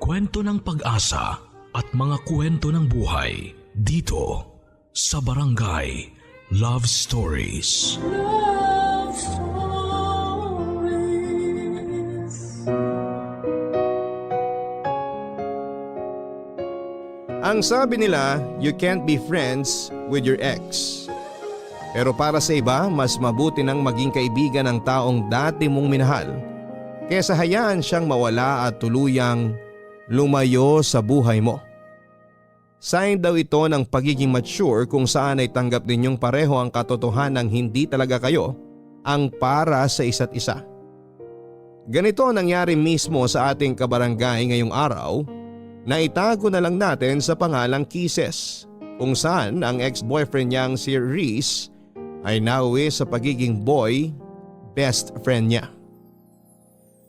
kwento ng pag-asa at mga kwento ng buhay dito sa Barangay Love Stories. Love Stories. Ang sabi nila, you can't be friends with your ex. Pero para sa iba, mas mabuti nang maging kaibigan ng taong dati mong minahal kesa hayaan siyang mawala at tuluyang lumayo sa buhay mo. Sign daw ito ng pagiging mature kung saan ay tanggap ninyong pareho ang katotohanan ng hindi talaga kayo ang para sa isa't isa. Ganito ang nangyari mismo sa ating kabarangay ngayong araw na itago na lang natin sa pangalang Kisses, kung saan ang ex-boyfriend niyang si Reese ay nauwi sa pagiging boy best friend niya.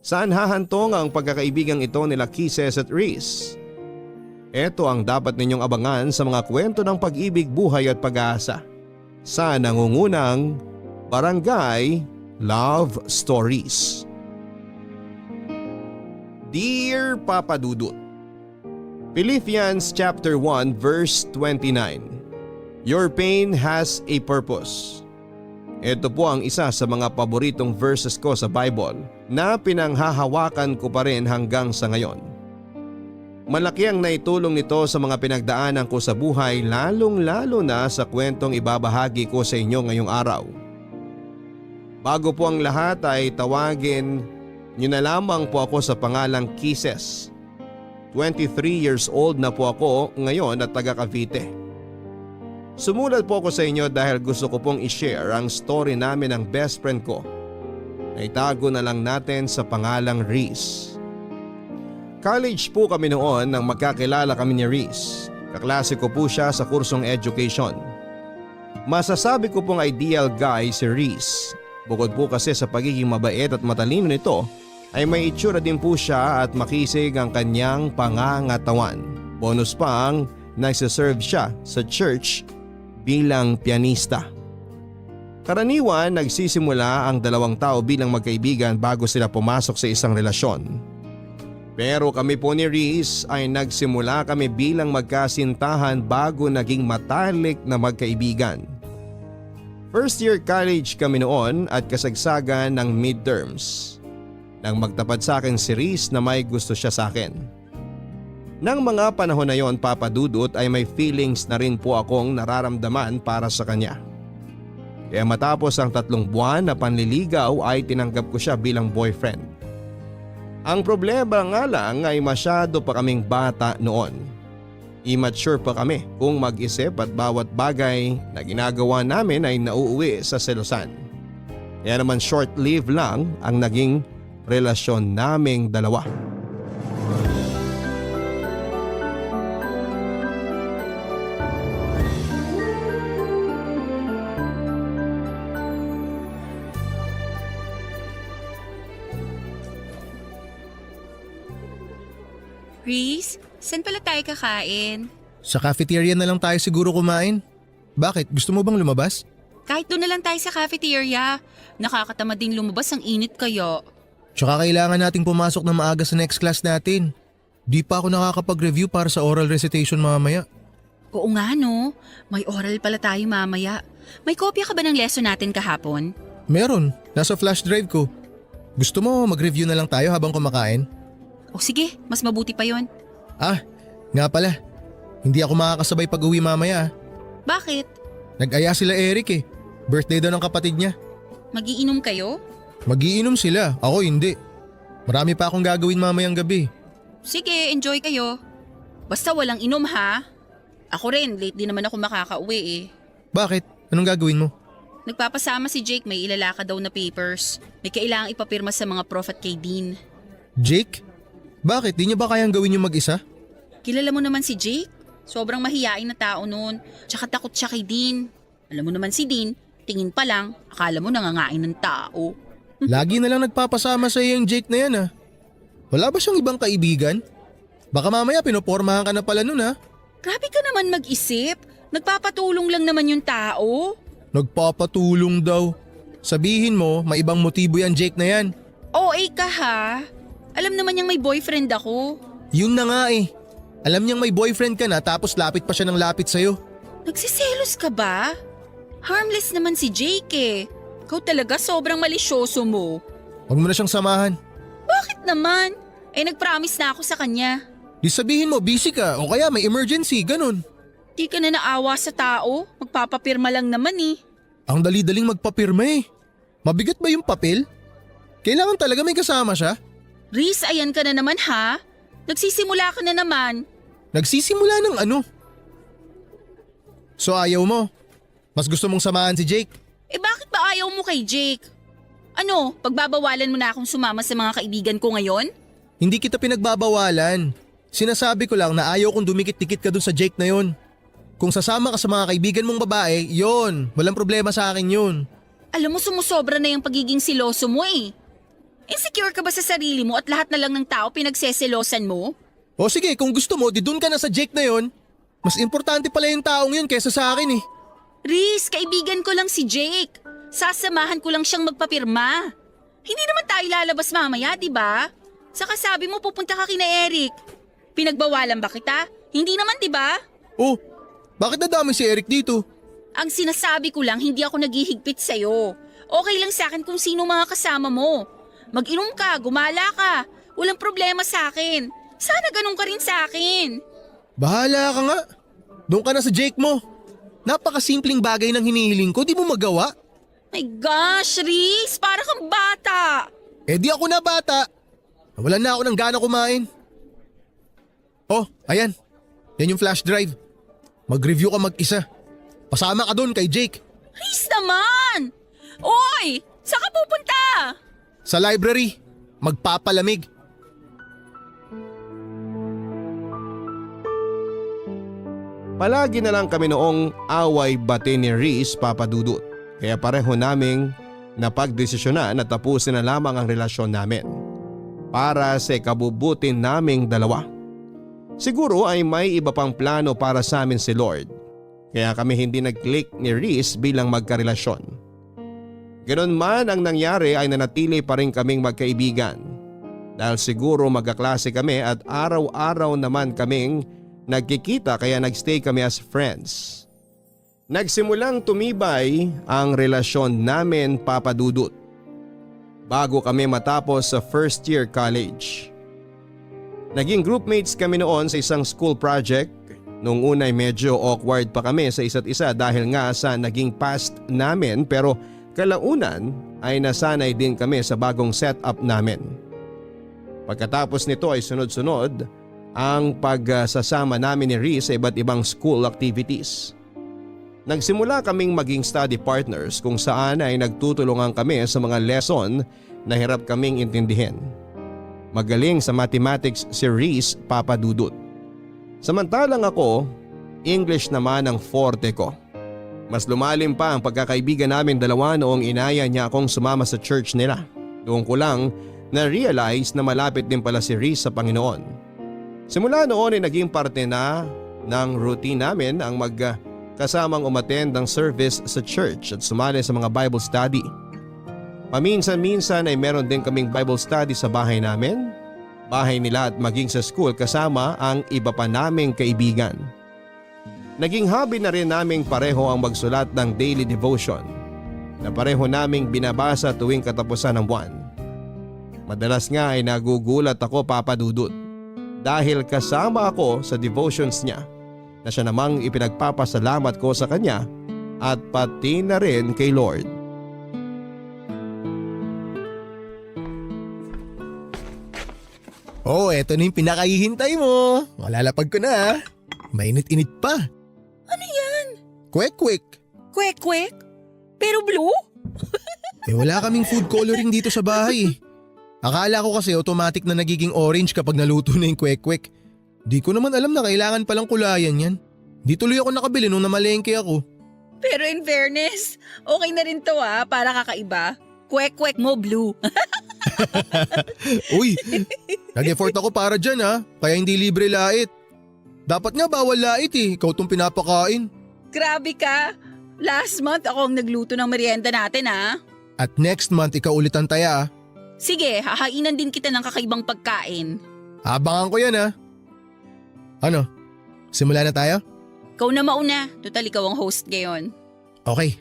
Saan hahantong ang pagkakaibigang ito nila Kisses at Reese? Ito ang dapat ninyong abangan sa mga kwento ng pag-ibig, buhay at pag-asa sa nangungunang Barangay Love Stories. Dear Papa Dudut, Philippians chapter 1 verse 29. Your pain has a purpose. Ito po ang isa sa mga paboritong verses ko sa Bible na pinanghahawakan ko pa rin hanggang sa ngayon. Malaki ang naitulong nito sa mga pinagdaanan ko sa buhay, lalong-lalo na sa kwentong ibabahagi ko sa inyo ngayong araw. Bago po ang lahat ay tawagin niyo na lamang po ako sa pangalang Kisses. 23 years old na po ako ngayon at taga Cavite. Sumulat po ako sa inyo dahil gusto ko pong i-share ang story namin ng best friend ko. Naitago na lang natin sa pangalang Reese. College po kami noon nang magkakilala kami ni Reese. Kaklase ko po siya sa kursong education. Masasabi ko pong ideal guy si Reese. Bukod po kasi sa pagiging mabait at matalino nito, ay may itsura din po siya at makisig ang kanyang pangangatawan. Bonus pa ang nagsiserve siya sa church bilang pianista. Karaniwan nagsisimula ang dalawang tao bilang magkaibigan bago sila pumasok sa isang relasyon. Pero kami po ni Reese ay nagsimula kami bilang magkasintahan bago naging matalik na magkaibigan. First year college kami noon at kasagsagan ng midterms. Nang magtapat sa akin si Reese na may gusto siya sa akin. Nang mga panahon na yon, Papa Dudut, ay may feelings na rin po akong nararamdaman para sa kanya. Kaya matapos ang 3 buwan na panliligaw ay tinanggap ko siya bilang boyfriend. Ang problema nga lang ay masyado pa kaming bata noon. Immature pa kami kung mag-isip at bawat bagay na ginagawa namin ay nauuwi sa selosan. Kaya naman short-lived lang ang naging relasyon naming dalawa. Reese, saan pala tayo kakain? Sa cafeteria na lang tayo siguro kumain. Bakit? Gusto mo bang lumabas? Kahit doon na lang tayo sa cafeteria. Nakakatamad ding lumabas, ang init kaya. Tsaka kailangan nating pumasok na maaga sa next class natin. Di pa ako nakakapag-review para sa oral recitation mamaya. Oo nga no, may oral pala tayo mamaya. May kopya ka ba ng lesson natin kahapon? Meron, nasa flash drive ko. Gusto mo mag-review na lang tayo habang kumakain? O sige, mas mabuti pa yon. Ah, nga pala. Hindi ako makakasabay pag-uwi mamaya. Bakit? Nag-aya sila Eric eh. Birthday daw ng kapatid niya. Magiinom kayo? Magiinom sila, ako hindi. Marami pa akong gagawin mamayang gabi. Sige, enjoy kayo. Basta walang inom ha. Ako rin, late din naman ako makakauwi eh. Bakit? Anong gagawin mo? Nagpapasama si Jake, may ilalaka daw na papers. May kailangang ipapirma sa mga prof at kay Dean. Jake? Bakit? Di niya ba kayang gawin yung mag-isa? Kilala mo naman si Jake? Sobrang mahiyain na tao noon. Tsaka takot siya kay Dean. Alam mo naman si Dean, tingin pa lang, akala mo nangangain ng tao. Lagi na lang nagpapasama sa iyo yung Jake na yan ah. Wala ba siyang ibang kaibigan? Baka mamaya pinopormahan ka na pala nun ah. Grabe ka naman mag-isip. Nagpapatulong lang naman yung tao. Nagpapatulong daw. Sabihin mo, may ibang motibo yan Jake na yan. OA ka ha. Alam naman niyang may boyfriend ako. Yun na nga eh. Alam niyang may boyfriend ka na tapos lapit pa siya ng lapit sa'yo. Nagsiselos ka ba? Harmless naman si Jake eh. Ikaw talaga sobrang malisyoso mo. Huwag mo na siyang samahan. Bakit naman? Eh nagpromise na ako sa kanya. Di sabihin mo busy ka o kaya may emergency, ganun. Di ka na naawa sa tao. Magpapapirma lang naman eh. Ang dali-daling magpapirma eh. Mabigat ba yung papel? Kailangan talaga may kasama siya? Riz, ayan ka na naman ha? Nagsisimula ka na naman. Nagsisimula ng ano? So ayaw mo? Mas gusto mong samahan si Jake? Eh bakit ba ayaw mo kay Jake? Ano, pagbabawalan mo na akong sumama sa mga kaibigan ko ngayon? Hindi kita pinagbabawalan. Sinasabi ko lang na ayaw kong dumikit-dikit ka dun sa Jake na yon. Kung sasama ka sa mga kaibigan mong babae, yon, walang problema sa akin yun. Alam mo sumusobra na yung pagiging siloso mo eh. Insecure ka ba sa sarili mo at lahat na lang ng tao pinagseselosan mo? O sige, kung gusto mo, di dun ka na sa Jake na yon. Mas importante pala yung taong yun kaysa sa akin eh. Riz, kaibigan ko lang si Jake. Sasamahan ko lang siyang magpapirma. Hindi naman tayo lalabas mamaya, di ba? Saka sabi mo pupunta ka kina Eric. Pinagbawalan ba kita? Hindi naman, di ba? Oh, bakit nadami si Eric dito? Ang sinasabi ko lang, hindi ako naghihigpit sa'yo. Okay lang sa akin kung sino mga kasama mo. Mag-inom ka, gumala ka. Walang problema sa akin. Sana ganun ka rin sa akin. Bahala ka nga. Doon ka na sa Jake mo. Napakasimpleng bagay ng hinihiling ko, di mo magawa? My gosh, Riz, para kang bata. Eh di ako na bata. Nawalan na ako ng gana kumain. Oh, ayan. Yan yung flash drive. Mag-review ka mag-isa. Pasama ka doon kay Jake. Riz naman! Oy! Saan ka pupunta? Sa library. Magpapalamig. Palagi na lang kami noong away-bati ni Riz, Papa Dudut. Kaya pareho naming napagdesisyonan na tapusin na lamang ang relasyon namin. Para sa ikabubuti naming dalawa. Siguro ay may iba pang plano para sa amin si Lord. Kaya kami hindi nag-click ni Riz bilang magkarelasyon. Ganon man ang nangyari ay nanatili pa rin kaming magkaibigan. Dahil siguro magkaklase kami at araw-araw naman kaming nagkikita kaya nagstay kami as friends. Nagsimulang tumibay ang relasyon namin, Papa Dudut. Bago kami matapos sa first year college. Naging groupmates kami noon sa isang school project. Noong una ay medyo awkward pa kami sa isa't isa dahil nga sa naging past namin pero kalaunan ay nasanay din kami sa bagong setup namin. Pagkatapos nito ay sunod-sunod ang pagsasama namin ni Riz sa iba't ibang school activities. Nagsimula kaming maging study partners kung saan ay nagtutulungan kami sa mga lesson na hirap kaming intindihin. Magaling sa mathematics si Riz, Papa Dudut. Samantalang ako, English naman ang forte ko. Mas lumalim pa ang pagkakaibigan namin dalawa noong inaya niya akong sumama sa church nila. Doon ko lang na-realize na malapit din pala si Riz sa Panginoon. Simula noon ay naging parte na ng routine namin ang magkasamang umattend ng service sa church at sumali sa mga Bible study. Paminsan-minsan ay meron din kaming Bible study sa bahay namin, bahay nila at maging sa school kasama ang iba pa naming kaibigan. Naging hobby na rin naming pareho ang magsulat ng daily devotion na pareho naming binabasa tuwing katapusan ng buwan. Madalas nga ay nagugulat ako, Papa Dudut, dahil kasama ako sa devotions niya na siya namang ipinagpapasalamat ko sa kanya at pati na rin kay Lord. Oh, eto na yung pinakahihintay mo. Malalapag ko na. Mainit-init pa. Ano yan? Kwek-kwek. Kwek-kwek? Pero blue? Eh wala kaming food coloring dito sa bahay. Akala ko kasi automatic na nagiging orange kapag naluto na yung kwek-kwek. Di ko naman alam na kailangan palang kulayan yan. Di tuloy ako nakabili nung namalengke ako. Pero in fairness, okay na rin to para kakaiba. Kwek-kwek mo blue. Uy, nag-effort ako para dyan kaya hindi libre lait. Dapat nga bawal lait ikaw tong pinapakain. Grabe ka. Last month ako ang nagluto ng merienda natin At next month ikaw ulit ang taya Sige, hahainan din kita ng kakaibang pagkain. Abangan ko yan ha. Ano? Simula na tayo? Ikaw na mauna. Total, ikaw ang host ngayon. Okay.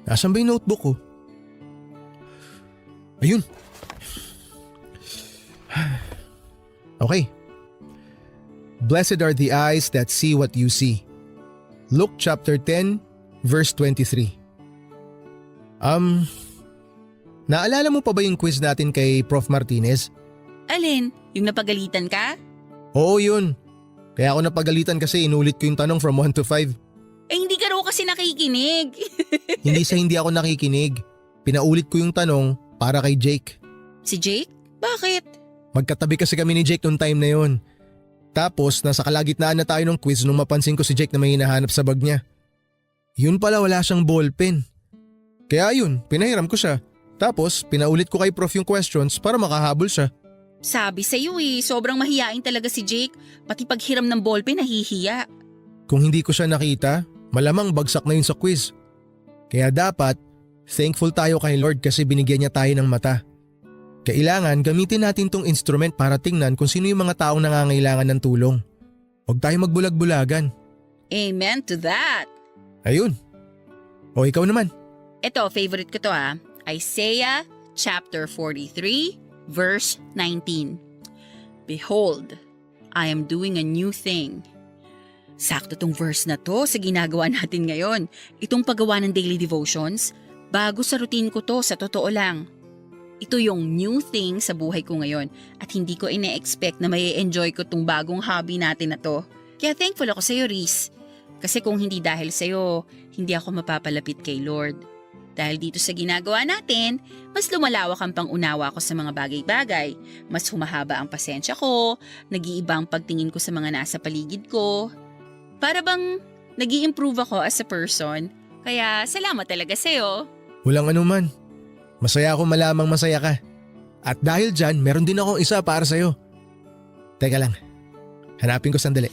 Nasaan ba yung notebook ko? Ayun. Okay. Blessed are the eyes that see what you see. Luke chapter 10 verse 23. Naalala mo pa ba yung quiz natin kay Prof. Martinez? Alin? Yung napagalitan ka? Oo yun. Kaya ako napagalitan kasi inulit ko yung tanong from 1 to 5. Eh hindi ka raw kasi nakikinig. Hindi ako nakikinig. Pinaulit ko yung tanong para kay Jake. Si Jake? Bakit? Magkatabi kasi kami ni Jake noong time na yon. Tapos nasa kalagitnaan na tayo ng quiz nung mapansin ko si Jake na may hinahanap sa bag niya. Yun pala, wala siyang ballpen. Kaya yun, pinahiram ko siya. Tapos pinaulit ko kay Prof yung questions para makahabol siya. Sabi sa'yo sobrang mahiyain talaga si Jake. Pati paghiram ng ballpen nahihiya. Kung hindi ko siya nakita, malamang bagsak na yun sa quiz. Kaya dapat, thankful tayo kay Lord kasi binigyan niya tayo ng mata. Kailangan gamitin natin tong instrument para tingnan kung sino yung mga taong nangangailangan ng tulong. Huwag tayo magbulag-bulagan. Amen to that. Ayun. O ikaw naman. Ito, favorite ko to Isaiah chapter 43 verse 19. Behold, I am doing a new thing. Sakto tong verse na to sa ginagawa natin ngayon. Itong paggawa ng daily devotions, bago sa routine ko to, sa totoo lang. Ito yung new thing sa buhay ko ngayon at hindi ko ine-expect na may enjoy ko tong bagong hobby natin na to. Kaya thankful ako sa'yo, Reese. Kasi kung hindi dahil sa'yo, hindi ako mapapalapit kay Lord. Dahil dito sa ginagawa natin, mas lumalawak ang pangunawa ko sa mga bagay-bagay. Mas humahaba ang pasensya ko, nag-iiba ang pagtingin ko sa mga nasa paligid ko. Para bang nag-i-improve ako as a person. Kaya salamat talaga sa'yo. Walang anuman. Masaya ako malamang masaya ka. At dahil dyan, meron din akong isa para sa'yo. Teka lang. Hanapin ko sandali.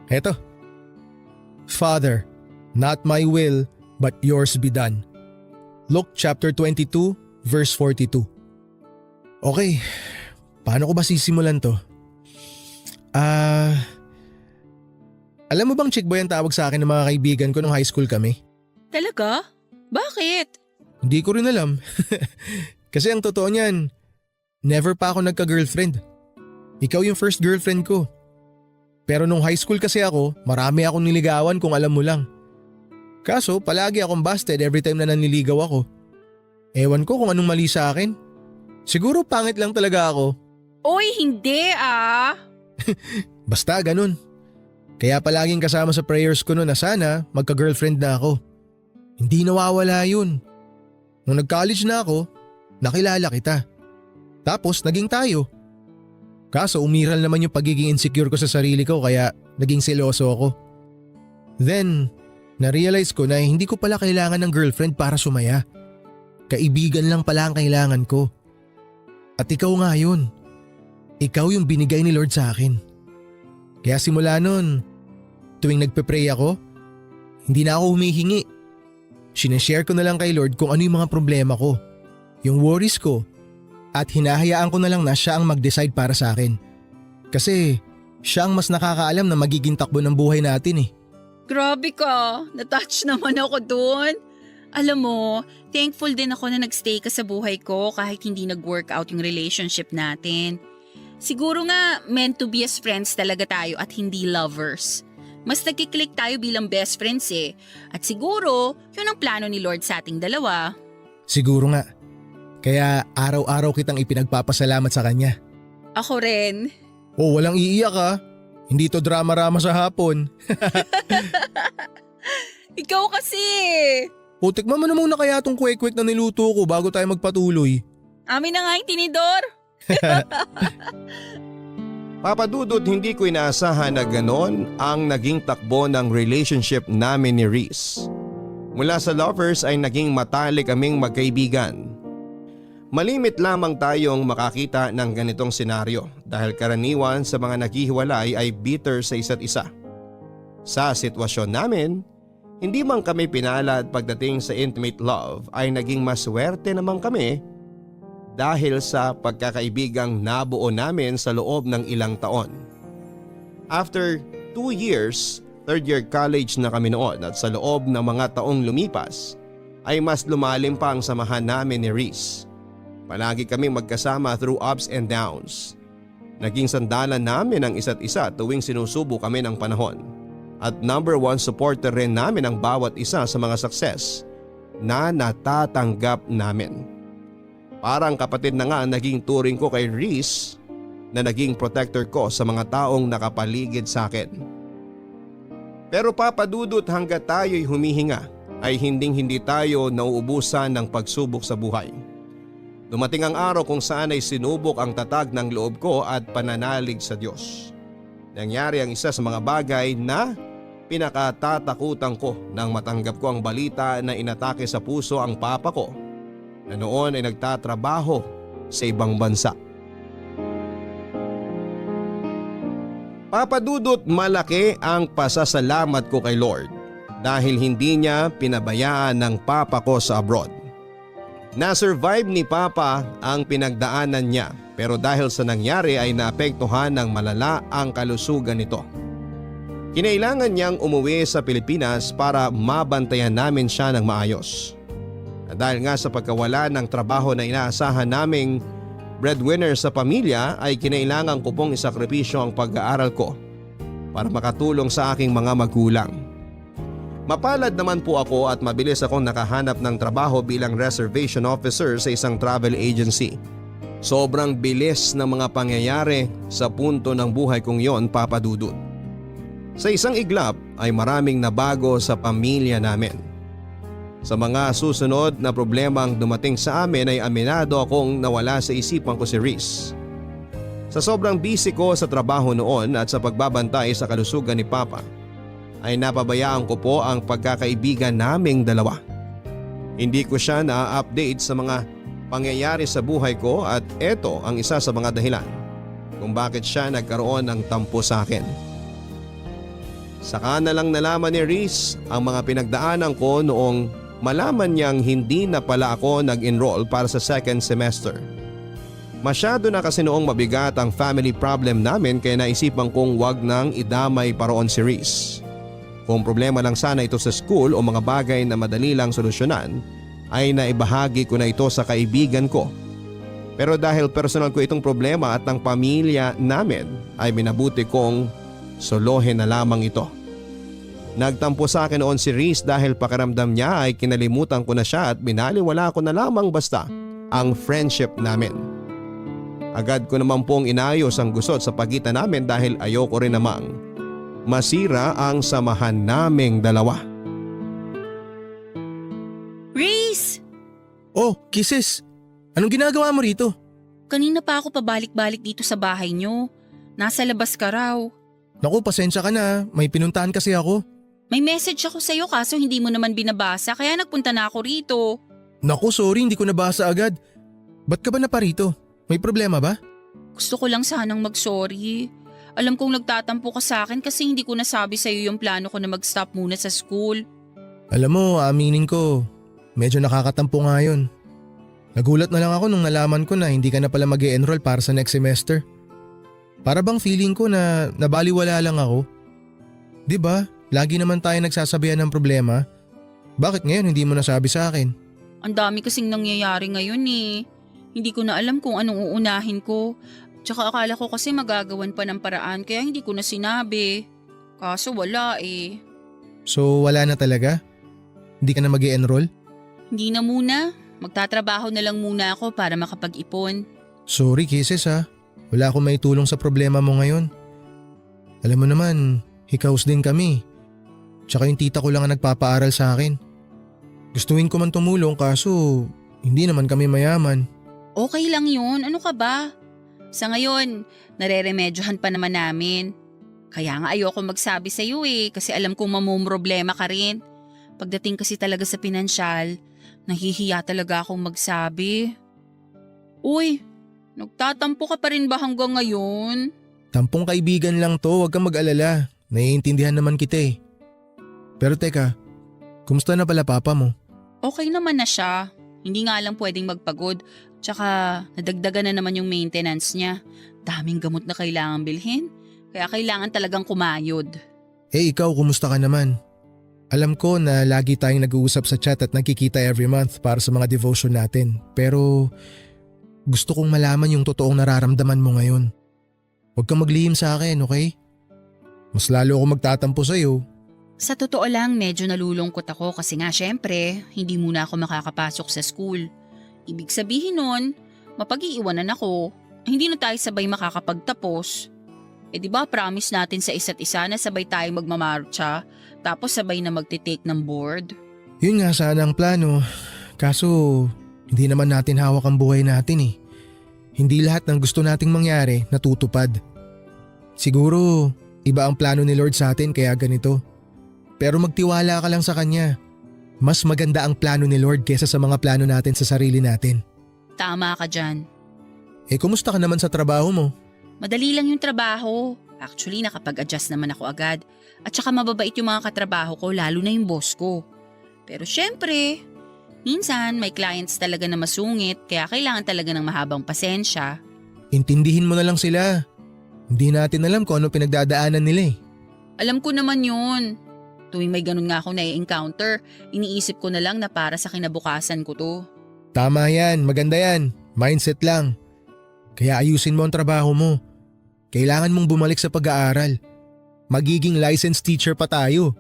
Eto. Father, not my will, but yours be done. Luke chapter 22, verse 42. Okay, paano ko ba sisimulan to? Alam mo bang chick boy ang tawag sa akin ng mga kaibigan ko nung high school kami? Talaga? Bakit? Hindi ko rin alam. Kasi ang totoo niyan, never pa ako nagka-girlfriend. Ikaw yung first girlfriend ko. Pero nung high school kasi ako, marami akong niligawan kung alam mo lang. Kaso palagi akong busted every time na naniligaw ako. Ewan ko kung anong mali sa akin. Siguro pangit lang talaga ako. Oy, hindi Basta ganun. Kaya palaging kasama sa prayers ko noon na sana magka-girlfriend na ako. Hindi nawawala yun. Nung nag-college na ako, nakilala kita. Tapos naging tayo. Kaso umiral naman yung pagiging insecure ko sa sarili ko kaya naging seloso ako. Then, na-realize ko na hindi ko pala kailangan ng girlfriend para sumaya. Kaibigan lang pala ang kailangan ko. At ikaw nga yun. Ikaw yung binigay ni Lord sa akin. Kaya simula nun, tuwing nagpe-pray ako, hindi na ako humihingi. Sineshare ko na lang kay Lord kung ano yung mga problema ko, yung worries ko, at hinahayaan ko na lang na siya ang mag-decide para sa akin. Kasi siya ang mas nakakaalam na magiging takbo ng buhay natin eh. Grabe ka. Natouch naman ako dun. Alam mo, thankful din ako na nagstay ka sa buhay ko kahit hindi nag-work out yung relationship natin. Siguro nga meant to be as friends talaga tayo at hindi lovers. Mas nagkiklik tayo bilang best friends eh. At siguro, yun ang plano ni Lord sa ating dalawa. Siguro nga. Kaya araw-araw kitang ipinagpapasalamat sa kanya. Ako rin. Oh, walang iiyak ha. Hindi to drama-rama sa hapon. Ikaw kasi. O tikman mo na muna kaya tong kwek-kwek na niluto ko bago tayo magpatuloy. Amin na nga yung tinidor. Papa Dudut, hindi ko inaasahan na ganon ang naging takbo ng relationship namin ni Reese. Mula sa lovers ay naging matalik kaming magkaibigan. Malimit lamang tayong makakita ng ganitong senaryo dahil karaniwan sa mga naghihiwalay ay bitter sa isa't isa. Sa sitwasyon namin, hindi man kami pinalad pagdating sa intimate love ay naging maswerte naman kami dahil sa pagkakaibigang nabuo namin sa loob ng ilang taon. After 2 years, third year college na kami noon at sa loob ng mga taong lumipas ay mas lumalim pa ang samahan namin ni Reese. Palagi kami magkasama through ups and downs. Naging sandalan namin ang isa't isa tuwing sinusubo kami ng panahon. At number 1 supporter rin namin ang bawat isa sa mga success na natatanggap namin. Parang kapatid na nga ang naging turing ko kay Reese na naging protector ko sa mga taong nakapaligid sa akin. Pero Papa Dudut, hanggat tayo'y humihinga ay hindi tayo nauubusan ng pagsubok sa buhay. Dumating ang araw kung saan ay sinubok ang tatag ng loob ko at pananalig sa Diyos. Nangyari ang isa sa mga bagay na pinakatatakutan ko nang matanggap ko ang balita na inatake sa puso ang papa ko na noon ay nagtatrabaho sa ibang bansa. Papa Dudut, malaki ang pasasalamat ko kay Lord dahil hindi niya pinabayaan ng papa ko sa abroad. Na-survive ni Papa ang pinagdaanan niya pero dahil sa nangyari ay naapektuhan ng malala ang kalusugan nito. Kinailangan niyang umuwi sa Pilipinas para mabantayan namin siya ng maayos. At dahil nga sa pagkawala ng trabaho na inaasahan naming breadwinner sa pamilya ay kinailangan ko pong isakripisyo ang pag-aaral ko para makatulong sa aking mga magulang. Mapalad naman po ako at mabilis akong nakahanap ng trabaho bilang reservation officer sa isang travel agency. Sobrang bilis ng mga pangyayari sa punto ng buhay kong yon, Papa Dudut. Sa isang iglap ay maraming nabago sa pamilya namin. Sa mga susunod na problemang dumating sa amin ay aminado akong nawala sa isipan ko si Reese. Sa sobrang busy ko sa trabaho noon at sa pagbabantay sa kalusugan ni Papa, ay napabayaan ko po ang pagkakaibigan naming dalawa. Hindi ko siya na-update sa mga pangyayari sa buhay ko at eto ang isa sa mga dahilan kung bakit siya nagkaroon ng tampo sa akin. Saka na lang nalaman ni Reese ang mga pinagdaanan ko noong malaman niyang hindi na pala ako nag-enroll para sa second semester. Masyado na kasi noong mabigat ang family problem namin kaya naisipan kong wag nang idamay pa roon si Reese. Kung problema lang sana ito sa school o mga bagay na madali lang solusyonan, ay naibahagi ko na ito sa kaibigan ko. Pero dahil personal ko itong problema at ng pamilya namin, ay minabuti kong solohin na lamang ito. Nagtampo sa akin noon si Reese dahil pakiramdam niya ay kinalimutan ko na siya at binaliwala ko na lamang basta ang friendship namin. Agad ko naman pong inayos ang gusot sa pagitan namin dahil ayoko rin namang masira ang samahan naming dalawa. Reese! Oh, Kisses! Anong ginagawa mo rito? Kanina pa ako pabalik-balik dito sa bahay niyo. Nasa labas ka raw. Naku, pasensya ka na. May pinuntahan kasi ako. May message ako sa'yo kaso hindi mo naman binabasa kaya nagpunta na ako rito. Naku, sorry, hindi ko nabasa agad. Ba't ka ba na pa rito? May problema ba? Gusto ko lang sanang mag-sorry. Alam kong nagtatampo ka sa akin kasi hindi ko nasabi sa'yo yung plano ko na mag-stop muna sa school. Alam mo, aminin ko, medyo nakakatampo nga yun. Nagulat na lang ako nung nalaman ko na hindi ka na pala mag-e-enroll para sa next semester. Para bang feeling ko na nabaliwala lang ako. 'Di ba? Lagi naman tayo nagsasabihan ng problema. Bakit ngayon hindi mo nasabi sa akin? Ang dami kasing nangyayari ngayon eh. Hindi ko na alam kung anong uunahin ko. Tsaka akala ko kasi magagawan pa ng paraan kaya hindi ko na sinabi. Kaso wala eh. So wala na talaga? Hindi ka na mag-e-enroll? Hindi na muna. Magtatrabaho na lang muna ako para makapag-ipon. Sorry Kisses ha. Wala akong maitulong sa problema mo ngayon. Alam mo naman, hikaos din kami. Tsaka yung tita ko lang ang nagpapaaral sa akin. Gustuin ko man tumulong kaso hindi naman kami mayaman. Okay lang yun. Ano ka ba? Sa ngayon, nareremedyohan pa naman namin. Kaya nga ayoko magsabi sa iyo eh kasi alam kong mamumroblema ka rin. Pagdating kasi talaga sa pinansyal, nahihiya talaga akong magsabi. Uy, nagtatampo ka pa rin ba hanggang ngayon? Tampong kaibigan lang to, huwag kang mag-alala. Naiintindihan naman kita eh. Pero teka, kumusta na pala papa mo? Okay naman na siya. Hindi nga lang pwedeng magpagod. Tsaka nadagdagan na naman yung maintenance niya. Daming gamot na kailangan bilhin. Kaya kailangan talagang kumayod. Eh ikaw, kumusta ka naman? Alam ko na lagi tayong nag-uusap sa chat at nagkikita every month para sa mga devotion natin. Pero gusto kong malaman yung totoong nararamdaman mo ngayon. Huwag kang maglihim sa akin, okay? Mas lalo ako magtatampo sa'yo. Sa totoo lang, medyo nalulungkot ako kasi nga syempre, hindi muna ako makakapasok sa school. Ibig sabihin nun, mapag-iiwanan ako. Hindi na tayo sabay makakapagtapos. Eh di ba promise natin sa isa't isa na sabay tayong magmamarcha, tapos sabay na magtitake ng board? Yun nga sana ang plano. Kaso hindi naman natin hawak ang buhay natin eh. Hindi lahat ng gusto nating mangyari natutupad. Siguro iba ang plano ni Lord sa atin kaya ganito. Pero magtiwala ka lang sa Kanya. Mas maganda ang plano ni Lord kesa sa mga plano natin sa sarili natin. Tama ka dyan. Eh kumusta ka naman sa trabaho mo? Madali lang yung trabaho. Actually, nakapag-adjust naman ako agad. At saka mababait yung mga katrabaho ko, lalo na yung boss ko. Pero syempre, minsan may clients talaga na masungit kaya kailangan talaga ng mahabang pasensya. Intindihin mo na lang sila. Hindi natin alam kung ano pinagdadaanan nila eh. Alam ko naman yun. Tuwing may ganun nga ako na-encounter, iniisip ko na lang na para sa kinabukasan ko to. Tama yan, maganda yan. Mindset lang. Kaya ayusin mo ang trabaho mo. Kailangan mong bumalik sa pag-aaral. Magiging licensed teacher pa tayo.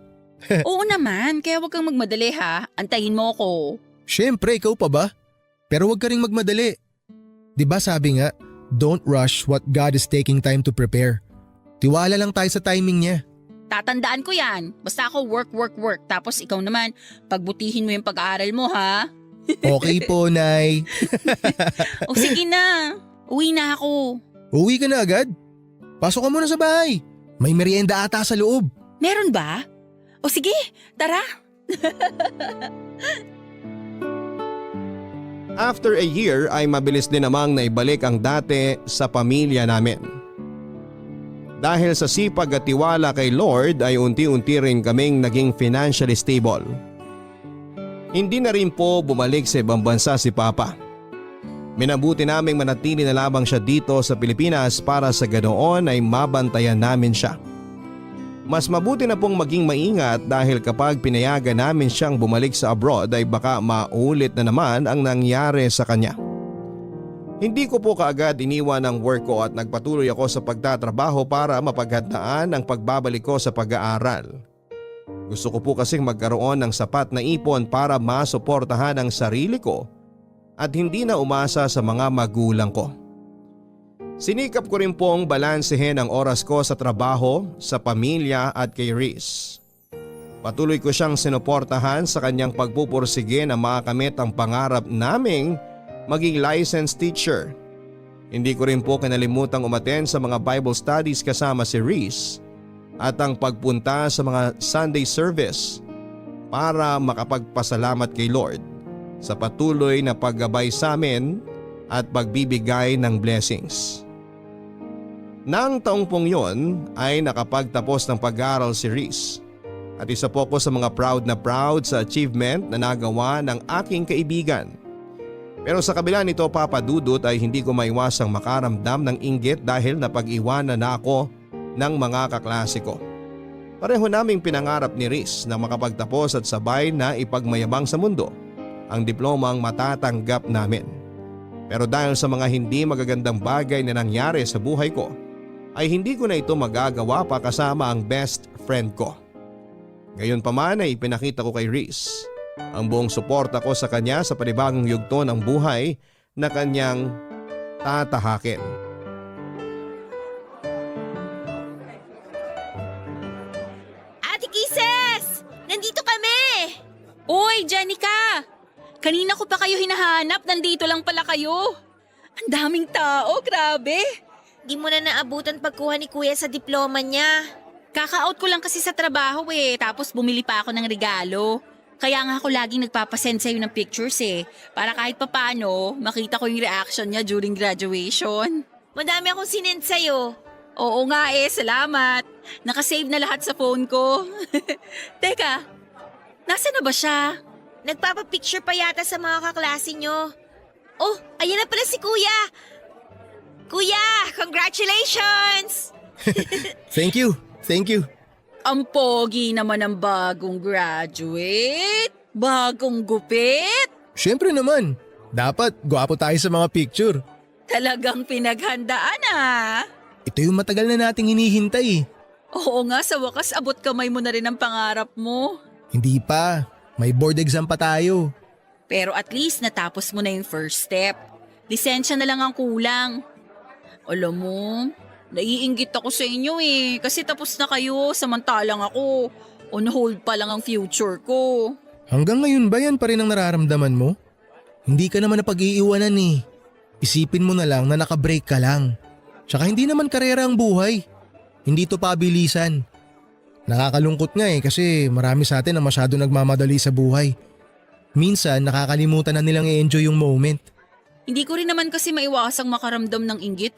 Oo naman, kaya wag kang magmadali ha. Antayin mo ako. Siyempre, ikaw pa ba? Pero wag ka ring magmadali. 'Di ba sabi nga, don't rush what God is taking time to prepare. Tiwala lang tayo sa timing niya. Tatandaan ko yan. Basta ako work. Tapos ikaw naman, pagbutihin mo yung pag-aaral mo ha. Okay po, Nay. O sige na, uwi na ako. Uwi ka na agad? Pasok ka muna sa bahay. May merienda ata sa loob. Meron ba? O sige, tara. After a year ay mabilis din namang naibalik ang dati sa pamilya namin. Dahil sa sipag at tiwala kay Lord ay unti-unti rin kaming naging financially stable. Hindi na rin po bumalik sa ibang bansa si Papa. Minabuti naming manatili na lamang siya dito sa Pilipinas para sa ganoon ay mabantayan namin siya. Mas mabuti na pong maging maingat dahil kapag pinayagan namin siyang bumalik sa abroad ay baka maulit na naman ang nangyari sa kanya. Hindi ko po kaagad iniwan ang work ko at nagpatuloy ako sa pagtatrabaho para mapaghandaan ang pagbabalik ko sa pag-aaral. Gusto ko po kasing magkaroon ng sapat na ipon para masuportahan ang sarili ko at hindi na umasa sa mga magulang ko. Sinikap ko rin pong balansehin ang oras ko sa trabaho, sa pamilya at kay Riz. Patuloy ko siyang sinuportahan sa kanyang pagpupursige na makamit ang pangarap naming maging licensed teacher. Hindi ko rin po kinalimutan umattend sa mga Bible studies kasama si Riz at ang pagpunta sa mga Sunday service para makapagpasalamat kay Lord sa patuloy na paggabay sa amin at pagbibigay ng blessings. Nang taong pong yon ay nakapagtapos ng pag-aaral si Riz at isa po ko sa mga proud sa achievement na nagawa ng aking kaibigan. Pero sa kabila nito Papa Dudut ay hindi ko maiwasang makaramdam ng inggit dahil napag-iwanan na ako ng mga kaklase ko. Pareho naming pinangarap ni Riz na makapagtapos at sabay na ipagmayabang sa mundo ang diplomang matatanggap namin. Pero dahil sa mga hindi magagandang bagay na nangyari sa buhay ko ay hindi ko na ito magagawa pa kasama ang best friend ko. Gayunpaman ay ipinakita ko kay Riz ang buong suporta ko sa kanya sa panibagong yugto ng buhay na kanyang tatahakin. Ate Kisses! Nandito kami! Uy, Janica! Kanina ko pa kayo hinahanap, nandito lang pala kayo. Ang daming tao, grabe. Di mo na naabutan pagkuha ni Kuya sa diploma niya. Kaka-out ko lang kasi sa trabaho tapos bumili pa ako ng regalo. Kaya nga ako laging nagpapasend sa'yo ng pictures para kahit papano makita ko yung reaction niya during graduation. Madami akong sinend sa'yo. Oo nga salamat. Nakasave na lahat sa phone ko. Teka, nasa na ba siya? Nagpapapicture pa yata sa mga kaklase nyo. Oh, ayan na pala si Kuya! Kuya, congratulations! Thank you. Ang pogi naman ng bagong graduate. Bagong gupit. Siyempre naman, dapat gwapo tayo sa mga picture. Talagang pinaghandaan ah. Ito yung matagal na nating hinihintay. Oo nga, sa wakas abot kamay mo na rin ang pangarap mo. Hindi pa, may board exam pa tayo. Pero at least natapos mo na yung first step. Lisensya na lang ang kulang. Alam mo, naiinggit ako sa inyo kasi tapos na kayo samantalang ako. On hold pa lang ang future ko. Hanggang ngayon ba yan pa rin ang nararamdaman mo? Hindi ka naman napag-iiwanan Isipin mo na lang na nakabreak ka lang. Tsaka hindi naman karera ang buhay. Hindi to pabilisan. Nakakalungkot nga kasi marami sa atin na masyado nagmamadali sa buhay. Minsan nakakalimutan na nilang i-enjoy yung moment. Hindi ko rin naman kasi maiwasang makaramdam ng inggit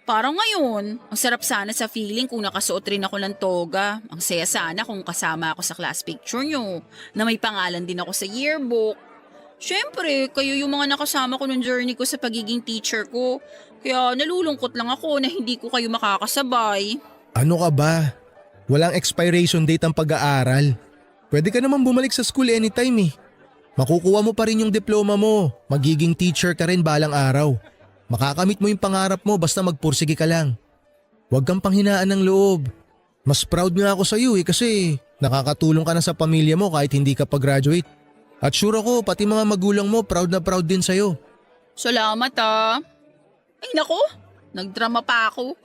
Parang ngayon, ang sarap sana sa feeling kung nakasuot rin ako ng toga. Ang saya sana kung kasama ako sa class picture nyo, na may pangalan din ako sa yearbook. Siyempre, kayo yung mga nakasama ko ng journey ko sa pagiging teacher ko. Kaya nalulungkot lang ako na hindi ko kayo makakasabay. Ano ka ba? Walang expiration date ang pag-aaral. Pwede ka naman bumalik sa school anytime Makukuha mo pa rin yung diploma mo. Magiging teacher ka rin balang araw. Makakamit mo yung pangarap mo basta magpursige ka lang. Huwag kang panghinaan ng loob. Mas proud nga ako sa iyo kasi nakakatulong ka na sa pamilya mo kahit hindi ka pa-graduate. At sure ako pati mga magulang mo proud na proud din sa'yo. Salamat Ay nako, nagdrama pa ako.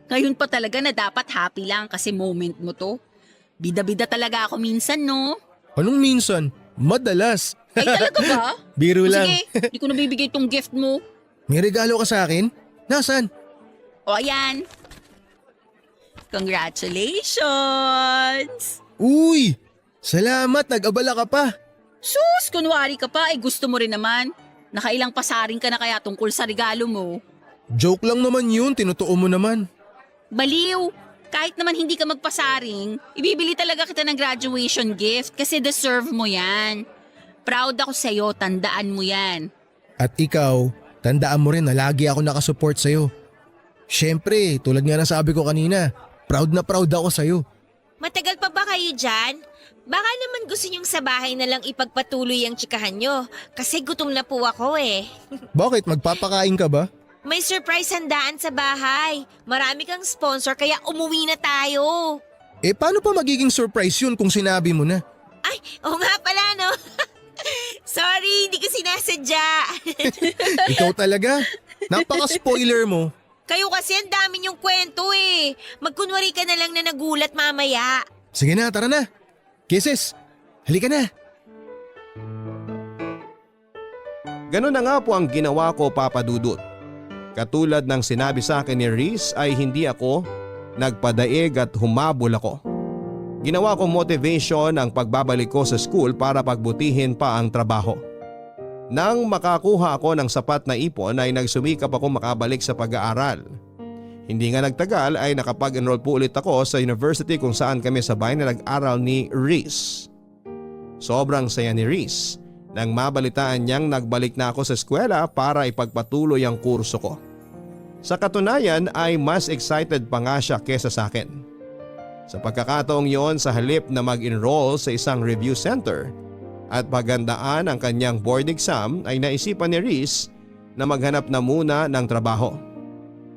Ngayon pa talaga na dapat happy lang kasi moment mo to. Bida-bida talaga ako minsan no? Anong minsan? Madalas. Ay talaga ba? Biro lang. Sige, di ko nabibigay tong gift mo. May regalo ka sa akin? Nasaan? O ayan. Congratulations! Uy! Salamat, nag-abala ka pa. Sus, kunwari ka pa, gusto mo rin naman. Nakailang pasaring ka na kaya tungkol sa regalo mo. Joke lang naman yun, tinutuo mo naman. Baliw! Kahit naman hindi ka magpasaring, ibibili talaga kita ng graduation gift kasi deserve mo yan. Proud ako sa'yo, tandaan mo yan. At ikaw, tandaan mo rin na lagi ako nakasupport sa'yo. Siyempre, tulad nga ng sabi ko kanina, proud na proud ako sa'yo. Matagal pa ba kayo dyan? Baka naman gusto nyong sa bahay na lang ipagpatuloy ang tsikahan nyo. Kasi gutom na po ako Bakit, magpapakain ka ba? May surprise handaan sa bahay. Marami kang sponsor kaya umuwi na tayo. Paano pa magiging surprise yun kung sinabi mo na? Ay, oo nga pala no. Sorry, hindi ko sinasadya. Ikaw talaga? Napaka-spoiler mo. Kayo kasi ang dami niyong kwento Magkunwari ka na lang na nagulat mamaya. Sige na, tara na. Kisses, halika na. Ganun na nga po ang ginawa ko, Papa Dudut. Katulad ng sinabi sa akin ni Reese ay hindi ako nagpadaig at humabol ako. Ginawa kong motivation ang pagbabalik ko sa school para pagbutihin pa ang trabaho. Nang makakuha ako ng sapat na ipon ay nagsumikap ako makabalik sa pag-aaral. Hindi nga nagtagal ay nakapag-enroll po ulit ako sa university kung saan kami sabay na nag-aral ni Reese. Sobrang saya ni Reese nang mabalitaan niyang nagbalik na ako sa eskwela para ipagpatuloy ang kurso ko. Sa katunayan ay mas excited pa nga siya kesa sa akin. Sa pagkakataong yon, sa halip na mag-enroll sa isang review center at paghandaan ang kanyang board exam ay naisipan ni Reese na maghanap na muna ng trabaho.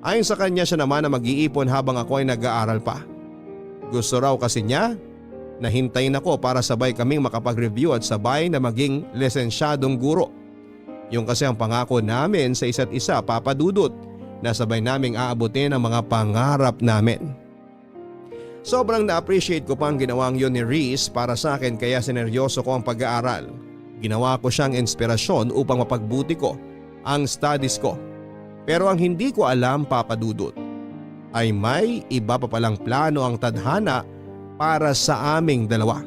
Ayon sa kanya, siya naman na mag-iipon habang ako ay nag-aaral pa. Gusto raw kasi niya na hintayin ako para sabay kaming makapag-review at sabay na maging lisensyadong guro. Yung kasi ang pangako namin sa isa't isa, Papa Dudut, na sabay naming aabutin ang mga pangarap namin. Sobrang na-appreciate ko pa ang ginawang yun ni Reese para sa akin kaya sineryoso ko ang pag-aaral. Ginawa ko siyang inspirasyon upang mapagbuti ko ang studies ko. Pero ang hindi ko alam, Papa Dudut, ay may iba pa palang plano ang tadhana para sa aming dalawa.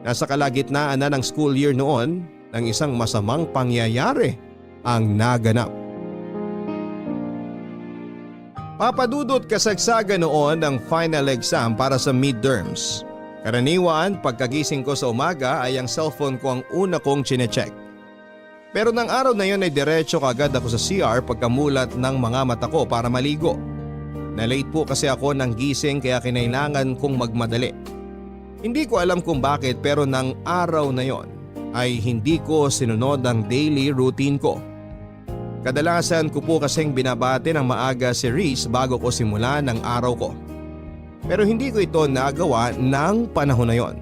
Nasa kalagitnaan na ng school year noon nang isang masamang pangyayari ang naganap. Papa Dudut, kasagsagan noon ng final exam para sa midterms. Karaniwan, pagkagising ko sa umaga ay ang cellphone ko ang una kong chinecheck. Pero nang araw na yon ay diretso kagad ako sa CR pagkamulat ng mga mata ko para maligo. Na-late po kasi ako ng gising kaya kinailangan kong magmadali. Hindi ko alam kung bakit pero nang araw na yon ay hindi ko sinunod ang daily routine ko. Kadalasan ko po kasing binabati ng maaga si Reese bago ko simula ng araw ko. Pero hindi ko ito nagawa ng panahon na yon.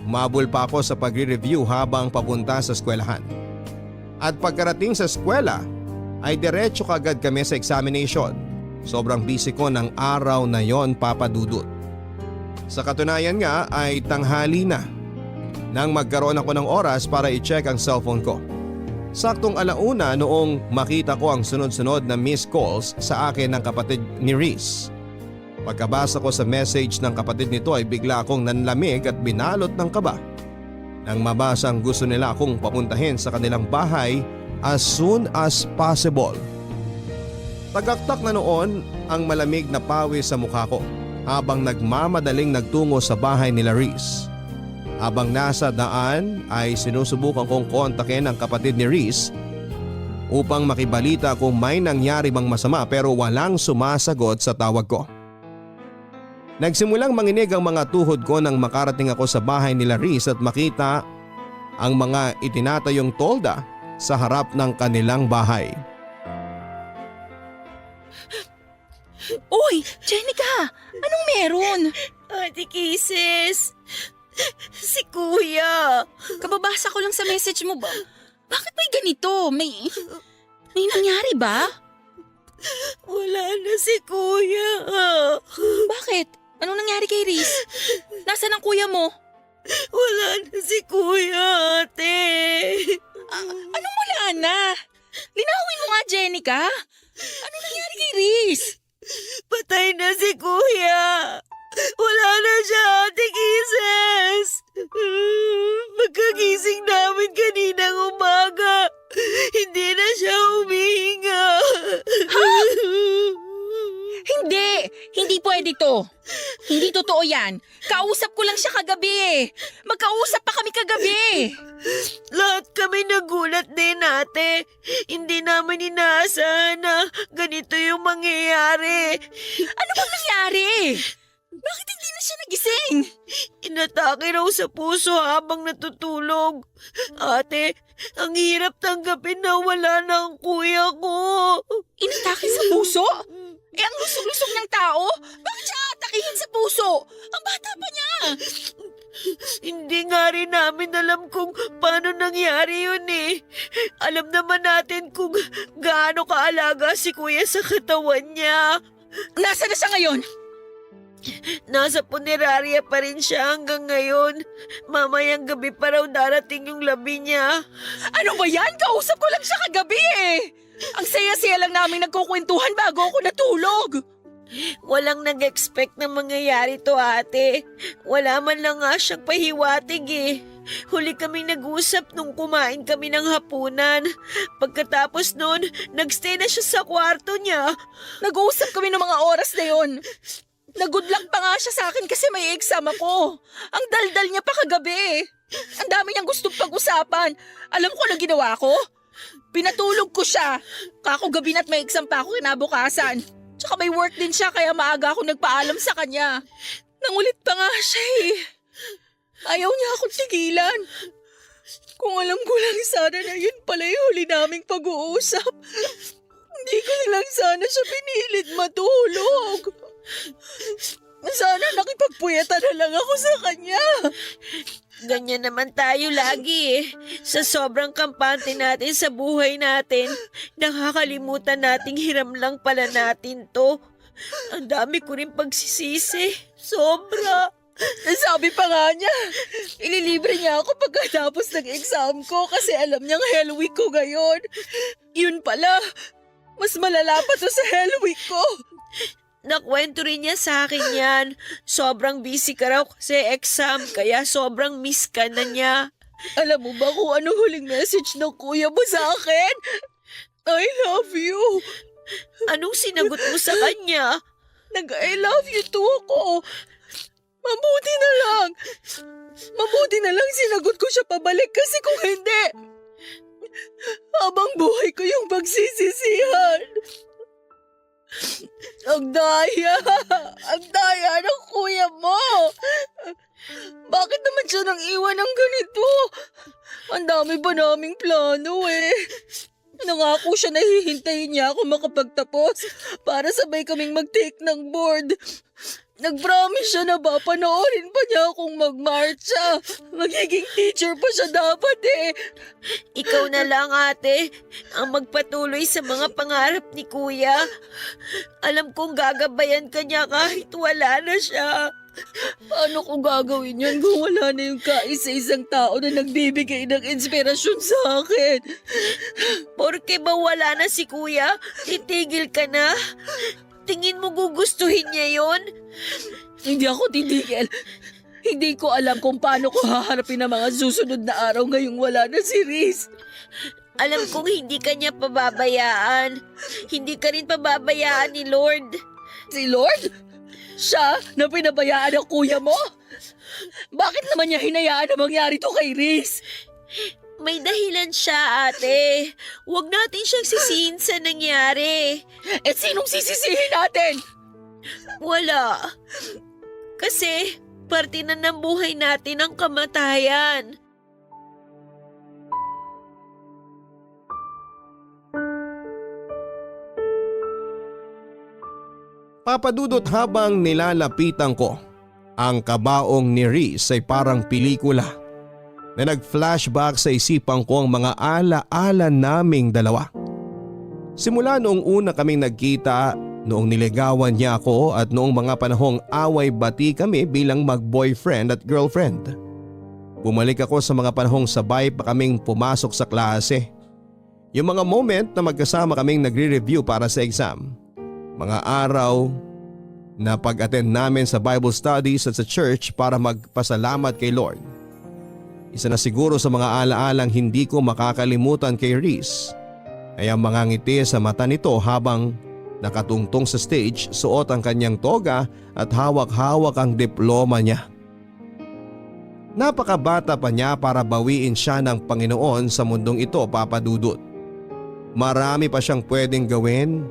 Umabol pa ako sa pagre-review habang papunta sa eskwelahan. At pagkarating sa eskwela ay diretso kagad kami sa examination. Sobrang busy ko ng araw na yon, Papa Dudut. Sa katunayan nga ay tanghali na nang magkaroon ako ng oras para i-check ang cellphone ko. Saktong 1:00 noong makita ko ang sunod-sunod na missed calls sa akin ng kapatid ni Reese. Pagkabasa ko sa message ng kapatid nito ay bigla akong nanlamig at binalot ng kaba. Nang mabasa ang gusto nila akong papuntahin sa kanilang bahay as soon as possible. Tagaktak na noon ang malamig na pawis sa mukha ko habang nagmamadaling nagtungo sa bahay nila Reese. Habang nasa daan ay sinusubukan kong kontakin ang kapatid ni Reese upang makibalita kung may nangyari bang masama pero walang sumasagot sa tawag ko. Nagsimulang manginig ang mga tuhod ko nang makarating ako sa bahay nila Reese at makita ang mga itinatayong tolda sa harap ng kanilang bahay. Uy, Jenica! Anong meron? Ate Kisses, si Kuya. Kababasa ko lang sa message mo ba? Bakit may ganito? May nangyari ba? Wala na si Kuya. Bakit? Anong nangyari kay Reese? Nasaan ang kuya mo? Wala na si Kuya, ate. Anong wala na? Linawin mo nga, Jenica. Anong nangyari kay Reese? Patay na si Kuya. Wala na siya, Ate Kisses. Pagkagising namin kaninang umaga, hindi na siya humihinga. Hindi pwede to. Hindi totoo yan. Kausap ko lang siya kagabi eh. Magkausap pa kami kagabi. Lahat kami nagulat din, ate. Hindi namin inaasahan na ganito yung mangyayari. Ano bang nangyari? Bakit hindi na siya nagising? Inatake raw sa puso habang natutulog. Ate, ang hirap tanggapin na wala na ang kuya ko. Inatake sa puso? Eh ang lusog-lusog ng tao? Bakit siya atakihin sa puso? Ang bata pa niya. Hindi nga rin namin alam kung paano nangyari yun eh. Alam naman natin kung gaano kaalaga si kuya sa katawan niya. Nasaan na siya ngayon? Nasa punerarya pa rin siya hanggang ngayon. Mamayang gabi pa raw darating yung labi niya. Ano ba yan? Kausap ko lang siya kagabi eh. Ang saya-saya lang namin nagkukwentuhan bago ako natulog. Walang nag-expect na mangyayari to, ate. Wala man lang nga siyang pahiwatig eh. Huli kaming nag-usap nung kumain kami ng hapunan. Pagkatapos nun, nagstay na siya sa kwarto niya. Nag-uusap kami ng mga oras na yon. Nag-good luck pa nga siya sa akin kasi may exam ako. Ang daldal niya pa kagabi. Ang dami niyang gustong pag-usapan. Alam ko na ginawa ko? Pinatulog ko siya. Kako gabi na't may exam pa ako kinabukasan. Tsaka may work din siya kaya maaga ako nagpaalam sa kanya. Nangulit pa nga siya eh. Ayaw niya akong tigilan. Kung alam ko lang sana na yun pala yung huli naming pag-uusap. Hindi ko na lang sana siya pinilit matulog. Sana nakipagpuyatan na lang ako sa kanya. Ganyan naman tayo lagi eh. Sa sobrang kampante natin sa buhay natin, nakakalimutan nating hiram lang pala natin to. Ang dami ko rin pagsisisi. Sobra. Sabi pa nga niya, ililibre niya ako pagkatapos ng exam ko kasi alam niyang hell week ko ngayon. Yun pala, mas malala pa to sa hell week ko. Nakwento rin niya sa akin yan. Sobrang busy ka raw kasi exam, kaya sobrang miss ka na niya. Alam mo ba kung ano huling message ng kuya mo sa akin? I love you. Anong sinagot mo sa kanya? Nag-I love you too ako. Mabuti na lang. Mabuti na lang sinagot ko siya pabalik kasi kung hindi, habang buhay ko yung pagsisisihan. Ang daya! Ang daya ng kuya mo! Bakit naman siya nang iwan ng ganito? Ang dami pa naming plano eh. Nangako siya na hihintayin niya ako makapagtapos para sabay kaming mag-take ng board. Nag-promise siya na ba panoorin pa niya akong magmarcha. Magiging teacher pa siya dapat eh. Ikaw na lang ate, ang magpatuloy sa mga pangarap ni kuya. Alam kong gagabayan ka niya kahit wala na siya. Paano ko gagawin yan kung wala na yung kaisa-isang tao na nagbibigay ng inspirasyon sa akin? Porke ba wala na si kuya, titigil ka na? Tingin mo gugustuhin niya yon? Hindi ako titigil. Hindi ko alam kung paano ko haharapin ang mga susunod na araw ngayong wala na si Riz. Alam kong hindi ka niya pababayaan. Hindi ka rin pababayaan ni Lord. Si Lord? Siya na pinabayaan ng kuya mo? Bakit naman niya hinayaan na mangyari to kay Riz? May dahilan siya, ate. Huwag natin siyang sisihin sa nangyari. Eh, sinong sisisihin natin? Wala. Kasi, parte na ng buhay natin ang kamatayan. Papadudot habang nilalapitan ko, ang kabaong ni Riz ay parang pelikula na nag-flashback sa isipan ko ang mga ala-ala naming dalawa. Simula noong una kaming nagkita, noong niligawan niya ako at noong mga panahong away-bati kami bilang mag-boyfriend at girlfriend. Bumalik ako sa mga panahong sabay pa kaming pumasok sa klase. Yung mga moment na magkasama kaming nagre-review para sa exam. Mga araw na pag-attend namin sa Bible studies at sa church para magpasalamat kay Lord. Isa na siguro sa mga alaalang hindi ko makakalimutan kay Riz ay ang mga ngiti sa mata nito habang nakatungtong sa stage, suot ang kanyang toga at hawak-hawak ang diploma niya. Napakabata pa niya para bawiin siya ng Panginoon sa mundong ito, Papa Dudut. Marami pa siyang pwedeng gawin.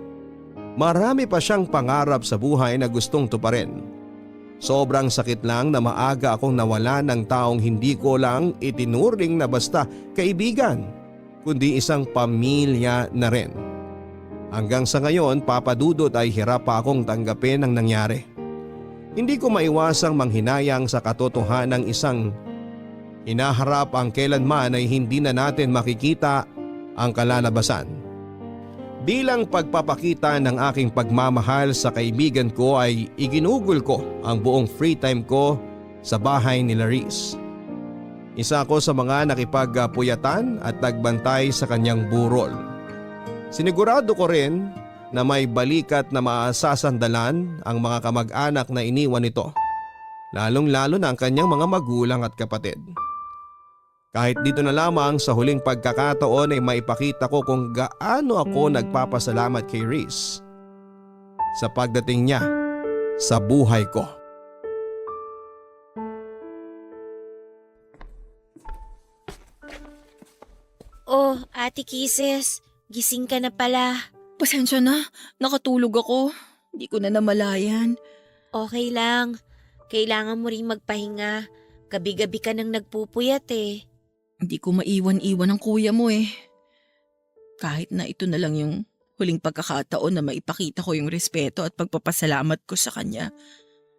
Marami pa siyang pangarap sa buhay na gustong tuparin. Sobrang sakit lang na maaga akong nawala ng taong hindi ko lang itinuring na basta kaibigan, kundi isang pamilya na rin. Hanggang sa ngayon, Papa Dudut, ay hirap pa akong tanggapin ang nangyari. Hindi ko maiwasang manghinayang sa katotohanan ng isang hinaharap ang kailanman ay hindi na natin makikita ang kalalabasan. Bilang pagpapakita ng aking pagmamahal sa kaibigan ko ay iginugol ko ang buong free time ko sa bahay ni Riz. Isa ako sa mga nakipagpuyatan at nagbantay sa kanyang burol. Sinigurado ko rin na may balikat na maasasandalan ang mga kamag-anak na iniwan nito, lalong-lalo na ang kanyang mga magulang at kapatid. Kahit dito na lamang sa huling pagkakataon ay maipakita ko kung gaano ako nagpapasalamat kay Riz sa pagdating niya sa buhay ko. Oh, Ate Kisses, gising ka na pala. Pasensya na, nakatulog ako. Hindi ko na namalayan. Okay lang. Kailangan mo rin magpahinga. Gabi-gabi ka nang nagpupuyat eh. Hindi ko maiwan-iwan ang kuya mo eh. Kahit na ito na lang yung huling pagkakataon na maipakita ko yung respeto at pagpapasalamat ko sa kanya.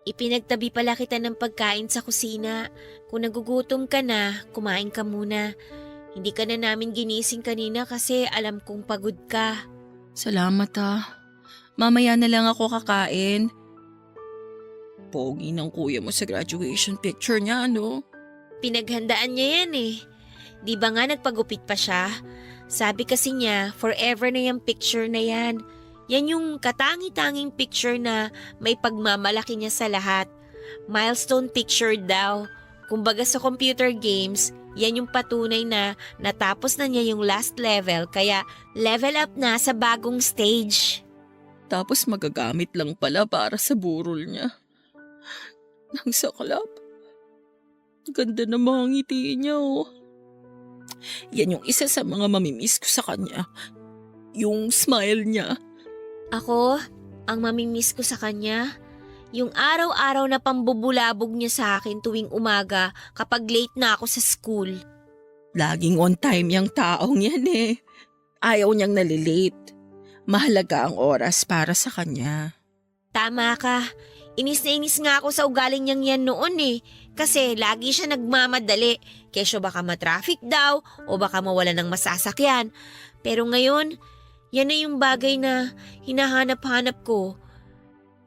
Ipinagtabi pala kita ng pagkain sa kusina. Kung nagugutom ka na, kumain ka muna. Hindi ka na namin ginising kanina kasi alam kong pagod ka. Salamat ah. Mamaya na lang ako kakain. Pogi ng kuya mo sa graduation picture niya, ano? Pinaghandaan niya yan eh. Di ba nga nagpagupit pa siya? Sabi kasi niya, forever na yung picture na yan. Yan yung katangi-tanging picture na may pagmamalaki niya sa lahat. Milestone picture daw. Kumbaga sa computer games, yan yung patunay na natapos na niya yung last level kaya level up na sa bagong stage. Tapos magagamit lang pala para sa burol niya. Ang saklap. Ganda ng mga ngiti niya, oh. Yan yung isa sa mga mamimiss ko sa kanya. Yung smile niya. Ako, ang mamimiss ko sa kanya, yung araw-araw na pambubulabog niya sa akin tuwing umaga kapag late na ako sa school. Laging on time yung taong yan eh. Ayaw niyang nalilate. Mahalaga ang oras para sa kanya. Tama ka. Inis na inis nga ako sa ugaling niyang yan noon eh. Kasi lagi siya nagmamadali. Kesyo baka matraffic daw o baka mawala ng masasakyan. Pero ngayon, yan na yung bagay na hinahanap-hanap ko.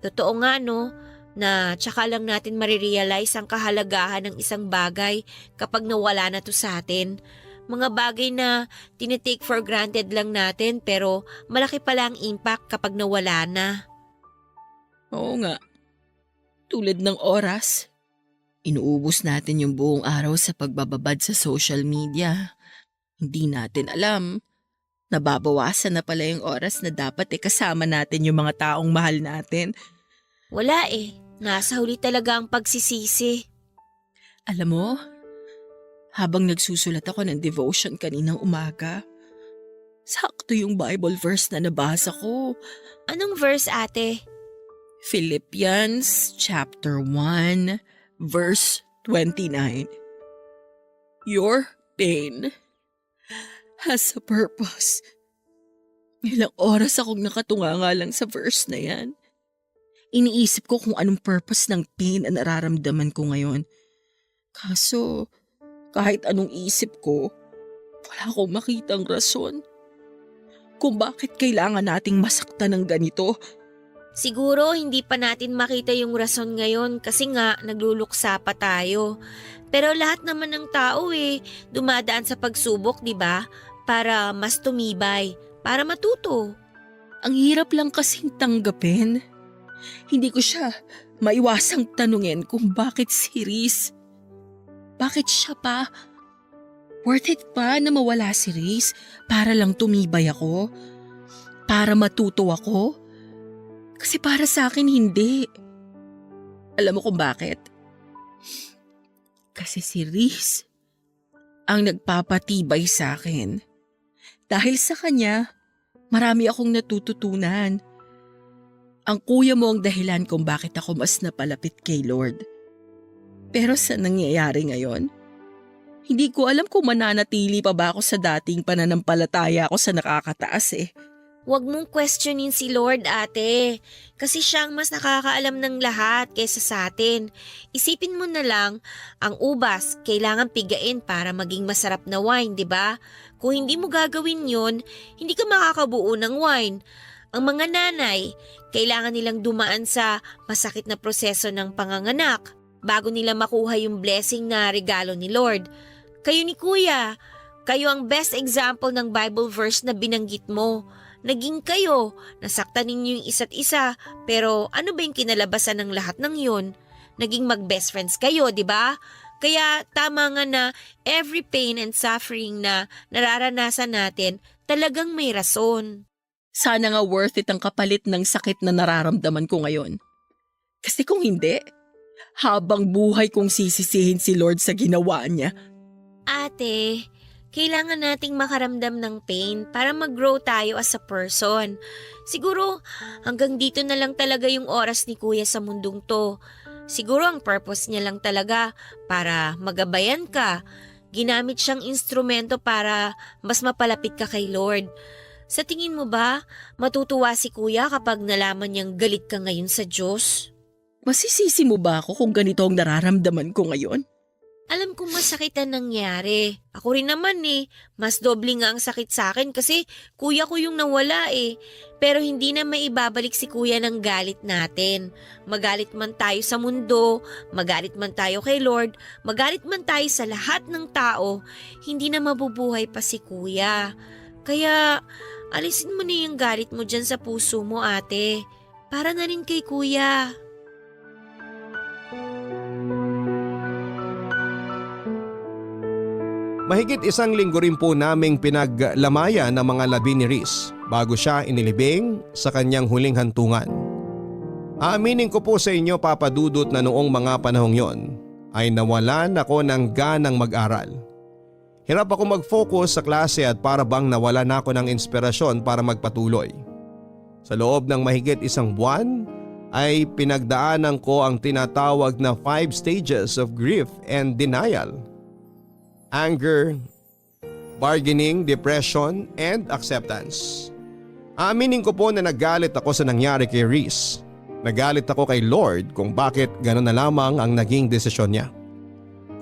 Totoo nga no, na tsaka lang natin marirealize ang kahalagahan ng isang bagay kapag nawala na to sa atin. Mga bagay na tinitake for granted lang natin pero malaki pala ang impact kapag nawala na. Oo nga. Tulad ng oras. Inuubos natin yung buong araw sa pagbababad sa social media. Hindi natin alam. Nababawasan na pala yung oras na dapat kasama natin yung mga taong mahal natin. Wala eh. Nasa huli talaga ang pagsisisi. Alam mo, habang nagsusulat ako ng devotion kaninang umaga, sakto yung Bible verse na nabasa ko. Anong verse, ate? Philippians chapter 1, verse 29. Your pain has a purpose. Ilang oras akong nakatunganga lang sa verse na yan. Iniisip ko kung anong purpose ng pain na nararamdaman ko ngayon. Kaso, kahit anong isip ko, wala akong makitang rason. Kung bakit kailangan nating masaktan ng ganito. Siguro hindi pa natin makita yung rason ngayon kasi nga nagluluksa pa tayo. Pero lahat naman ng tao dumadaan sa pagsubok, di ba? Para mas tumibay, para matuto. Ang hirap lang kasing tanggapin. Hindi ko siya maiwasang tanungin kung bakit si Riz. Bakit siya pa? Worth it pa na mawala si Riz para lang tumibay ako? Para matuto ako? Kasi para sa akin hindi. Alam mo kung bakit? Kasi si Riz ang nagpapatibay sa akin. Dahil sa kanya, marami akong natututunan. Ang kuya mo ang dahilan kung bakit ako mas napalapit kay Lord. Pero sa nangyayari ngayon, hindi ko alam kung mananatili pa ba ako sa dating pananampalataya ako sa nakakataas. Huwag mong questionin si Lord, ate. Kasi siya ang mas nakakaalam ng lahat kaysa sa atin. Isipin mo na lang, ang ubas kailangan pigain para maging masarap na wine, di ba? Kung hindi mo gagawin yun, hindi ka makakabuo ng wine. Ang mga nanay, kailangan nilang dumaan sa masakit na proseso ng panganganak bago nila makuha yung blessing na regalo ni Lord. Kayo ni Kuya, kayo ang best example ng Bible verse na binanggit mo. Naging kayo, nasaktan ninyo yung isa't isa, pero ano ba yung kinalabasan ng lahat ng yun? Naging mag-best friends kayo, di ba? Kaya tama nga na every pain and suffering na nararanasan natin, talagang may rason. Sana nga worth it ang kapalit ng sakit na nararamdaman ko ngayon. Kasi kung hindi, habang buhay kong sisisihin si Lord sa ginawa niya. Ate, kailangan nating makaramdam ng pain para mag-grow tayo as a person. Siguro hanggang dito na lang talaga yung oras ni Kuya sa mundong to. Siguro ang purpose niya lang talaga para magabayan ka. Ginamit siyang instrumento para mas mapalapit ka kay Lord. Sa tingin mo ba, matutuwa si Kuya kapag nalaman niyang galit ka ngayon sa Diyos? Masisisi mo ba ako kung ganito ang nararamdaman ko ngayon? Alam kong masakit ang nangyari. Ako rin naman mas doble nga ang sakit sa akin kasi kuya ko yung nawala Pero hindi na maibabalik si kuya ng galit natin. Magalit man tayo sa mundo, magalit man tayo kay Lord, magalit man tayo sa lahat ng tao, hindi na mabubuhay pa si kuya. Kaya alisin mo na yung galit mo dyan sa puso mo, ate. Para na rin kay kuya. Mahigit isang linggo rin po naming pinaglamayan ng mga labi ni Riz bago siya inilibing sa kanyang huling hantungan. Aaminin ko po sa inyo Papa Dudut na noong mga panahong yon ay nawalan ako ng ganang mag-aral. Hirap ako mag-focus sa klase at para bang nawalan ako ng inspirasyon para magpatuloy. Sa loob ng mahigit 1 buwan ay pinagdaanan ko ang tinatawag na 5 stages of grief and denial. Anger, bargaining, depression, and acceptance. Aaminin ko po na nagalit ako sa nangyari kay Reese. Nagalit ako kay Lord kung bakit gano'n na lamang ang naging desisyon niya.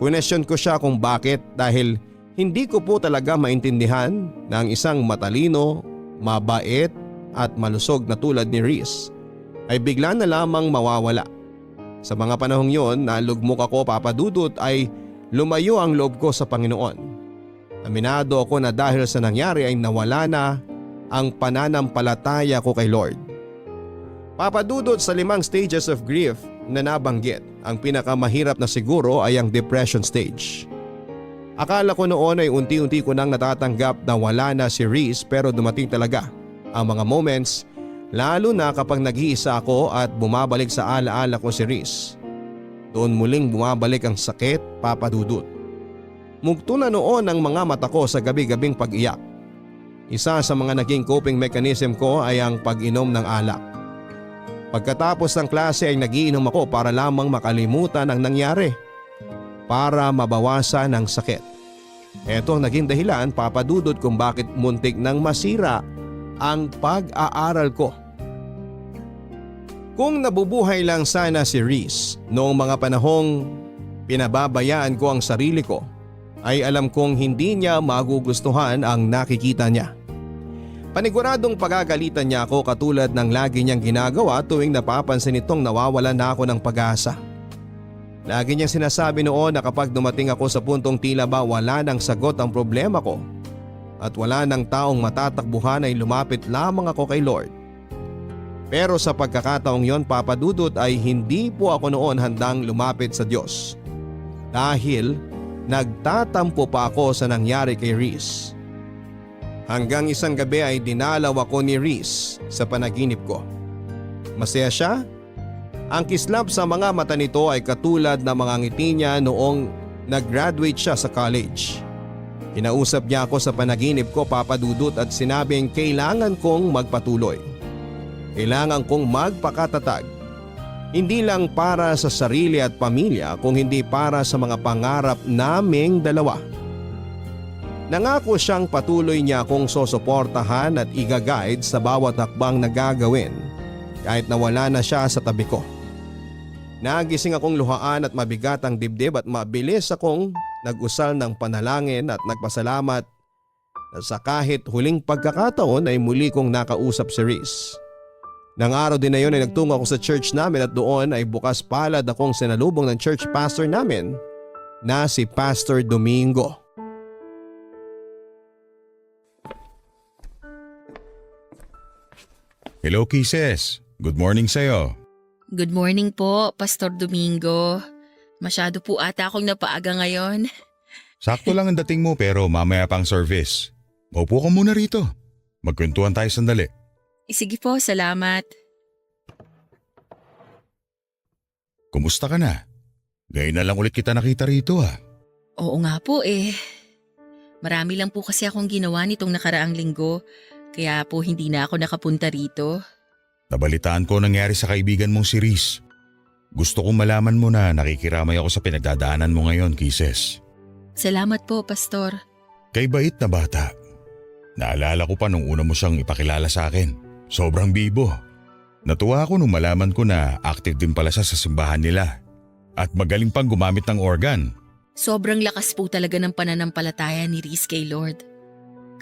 Question ko siya kung bakit dahil hindi ko po talaga maintindihan na ang isang matalino, mabait at malusog na tulad ni Reese ay bigla na lamang mawawala. Sa mga panahong yon na lugmok ako Papa Dudut ay lumayo ang loob ko sa Panginoon. Aminado ako na dahil sa nangyari ay nawala na ang pananampalataya ko kay Lord. Papa Dudut, sa 5 stages of grief na nabanggit, ang pinakamahirap na siguro ay ang depression stage. Akala ko noon ay unti-unti ko nang natatanggap na wala na si Reese pero dumating talaga ang mga moments lalo na kapag nag-iisa ako at bumabalik sa alaala ko si Reese. Doon muling bumabalik ang sakit Papa Dudut. Mugto na noon ang mga mata ko sa gabi-gabing pag-iyak. Isa sa mga naging coping mechanism ko ay ang pag-inom ng alak. Pagkatapos ng klase ay nagiinom ako para lamang makalimutan ang nangyari. Para mabawasan ang sakit. Ito ang naging dahilan Papa Dudut kung bakit muntik nang masira ang pag-aaral ko. Kung nabubuhay lang sana si Reese noong mga panahong pinababayaan ko ang sarili ko, ay alam kong hindi niya magugustuhan ang nakikita niya. Paniguradong pagagalitan niya ako katulad ng lagi niyang ginagawa tuwing napapansin itong nawawalan na ako ng pag-asa. Lagi niyang sinasabi noon na kapag dumating ako sa puntong tila ba wala nang sagot ang problema ko at wala nang taong matatakbuhan ay lumapit lamang ako kay Lord. Pero sa pagkakataong yon Papa Dudut ay hindi po ako noon handang lumapit sa Diyos. Dahil nagtatampo pa ako sa nangyari kay Reese. Hanggang isang gabi ay dinalaw ako ni Reese sa panaginip ko. Masaya siya? Ang kislap sa mga mata nito ay katulad ng mga ngiti niya noong nag-graduate siya sa college. Kinausap niya ako sa panaginip ko Papa Dudut at sinabing kailangan kong magpatuloy. Kailangan kong magpakatatag. Hindi lang para sa sarili at pamilya kung hindi para sa mga pangarap naming dalawa. Nangako siyang patuloy niya akong sosuportahan at i-guide sa bawat hakbang na gagawin kahit nawala na siya sa tabi ko. Nagising akong luhaan at mabigat ang dibdib at mabilis akong nag-usal ng panalangin at nagpasalamat na sa kahit huling pagkakataon ay muli kong nakausap si Reese. Nang araw din na yun ay nagtungo ako sa church namin at doon ay bukas palad akong sinalubong ng church pastor namin na si Pastor Domingo. Hello Kisses, good morning sa'yo. Good morning po, Pastor Domingo. Masyado po ata akong napaaga ngayon. Sakto lang ang dating mo pero mamaya pang service. Maupo ka muna rito. Magkwentuhan tayo sandali. Sige po, salamat. Kumusta ka na? Ngayon na lang ulit kita nakita rito ha. Oo nga po eh. Marami lang po kasi akong ginawa nitong nakaraang linggo. Kaya po hindi na ako nakapunta rito. Nabalitaan ko nangyari sa kaibigan mong si Reese. Gusto kong malaman mo na nakikiramay ako sa pinagdadaanan mo ngayon, Kisses. Salamat po, Pastor. Kay bait na bata. Naalala ko pa nung una mo siyang ipakilala sa akin. Sobrang bibo. Natuwa ako nung malaman ko na active din pala siya sa simbahan nila. At magaling pang gumamit ng organ. Sobrang lakas po talaga ng pananampalataya ni Reese kay Lord.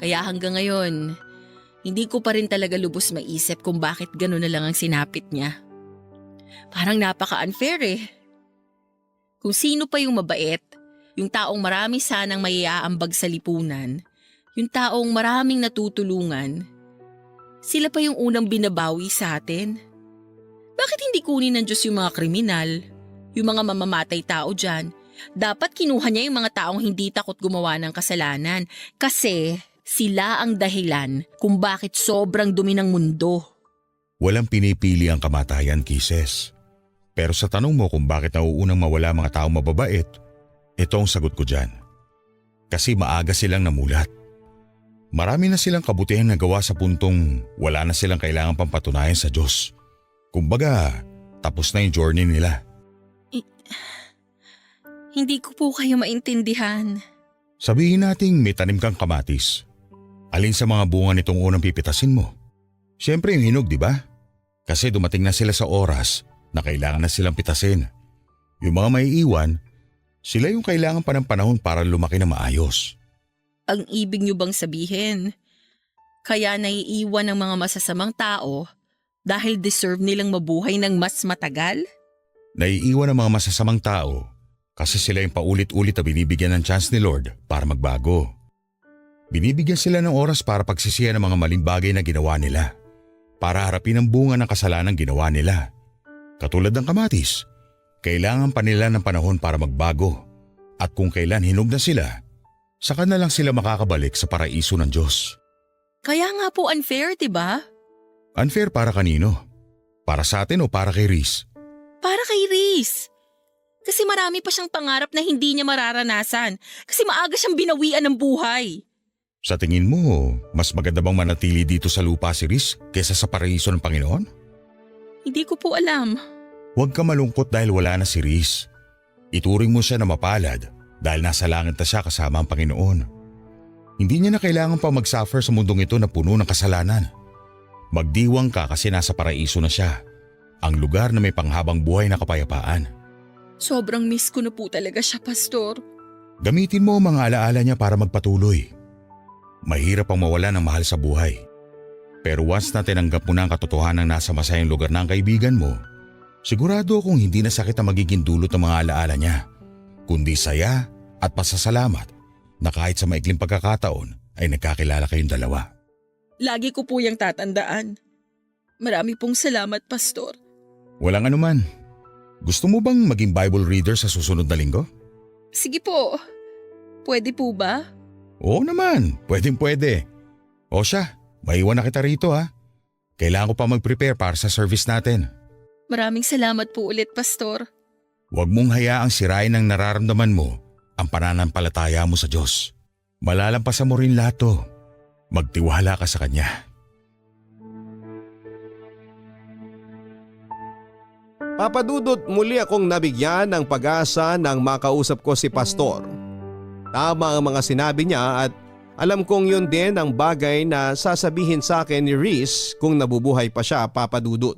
Kaya hanggang ngayon, hindi ko pa rin talaga lubos maisip kung bakit gano'n na lang ang sinapit niya. Parang napaka-unfair eh. Kung sino pa yung mabait, yung taong marami sanang maiaambag sa lipunan, yung taong maraming natutulungan, sila pa yung unang binabawi sa atin. Bakit hindi kunin ng Diyos yung mga kriminal, yung mga mamamatay tao dyan? Dapat kinuha niya yung mga taong hindi takot gumawa ng kasalanan kasi sila ang dahilan kung bakit sobrang dumi ng mundo. Walang pinipili ang kamatayan, Kisses. Pero sa tanong mo kung bakit nauunang mawala mga taong mababait, ito ang sagot ko dyan. Kasi maaga silang namulat. Marami na silang kabutihan na gawa sa puntong wala na silang kailangan pang patunayan sa Diyos. Kumbaga, tapos na yung journey nila. Hindi ko po kayo maintindihan. Sabihin nating may tanim kang kamatis. Alin sa mga bunga nitong unang pipitasin mo? Siyempre yung hinog, di ba? Kasi dumating na sila sa oras na kailangan na silang pitasin. Yung mga maiiwan, sila yung kailangan pa ng panahon para lumaki na maayos. Ang ibig niyo bang sabihin, kaya naiiwan ng mga masasamang tao dahil deserve nilang mabuhay ng mas matagal? Naiiwan ang mga masasamang tao kasi sila yung paulit-ulit na binibigyan ng chance ni Lord para magbago. Binibigyan sila ng oras para pagsisihan ng mga maling bagay na ginawa nila, para harapin ang bunga ng kasalanan ginawa nila. Katulad ng kamatis, kailangan pa nila ng panahon para magbago, at kung kailan hinog na sila, saka na lang sila makakabalik sa paraiso ng Diyos. Kaya nga po unfair, diba? Unfair para kanino? Para sa atin o para kay Reese? Para kay Reese. Kasi marami pa siyang pangarap na hindi niya mararanasan kasi maaga siyang binawian ng buhay. Sa tingin mo, mas maganda bang manatili dito sa lupa si Reese kaysa sa paraiso ng Panginoon? Hindi ko po alam. Huwag ka malungkot dahil wala na si Reese. Ituring mo siya na mapalad dahil nasa langit na siya kasama ang Panginoon. Hindi niya na kailangan pa mag-suffer sa mundong ito na puno ng kasalanan. Magdiwang ka kasi nasa paraiso na siya, ang lugar na may panghabang buhay na kapayapaan. Sobrang miss ko na po talaga siya, Pastor. Gamitin mo ang mga alaala niya para magpatuloy. Mahirap ang mawala ng mahal sa buhay. Pero once na tinanggap mo na ang katotohanan nasa masayang lugar ng kaibigan mo, sigurado akong hindi na sakit ang magiging dulot ng mga alaala niya, kundi saya at pasasalamat na kahit sa maikling pagkakataon ay nagkakilala kayong dalawa. Lagi ko po yung tatandaan. Marami pong salamat, Pastor. Walang anuman. Gusto mo bang maging Bible reader sa susunod na linggo? Sige po. Pwede po ba? Oo naman, pwede. O siya, maiwan na kita rito ha. Kailangan ko pa mag-prepare para sa service natin. Maraming salamat po ulit, Pastor. Huwag mong hayaang sirain ang nararamdaman mo ang pananampalataya mo sa Diyos. Malalampasan mo rin lahat to. Magtiwala ka sa Kanya. Papa Dudut, muli akong nabigyan ng pag-asa nang makausap ko si Pastor. Tama ang mga sinabi niya at alam kong yun din ang bagay na sasabihin sa akin ni Reese kung nabubuhay pa siya, Papa Dudut.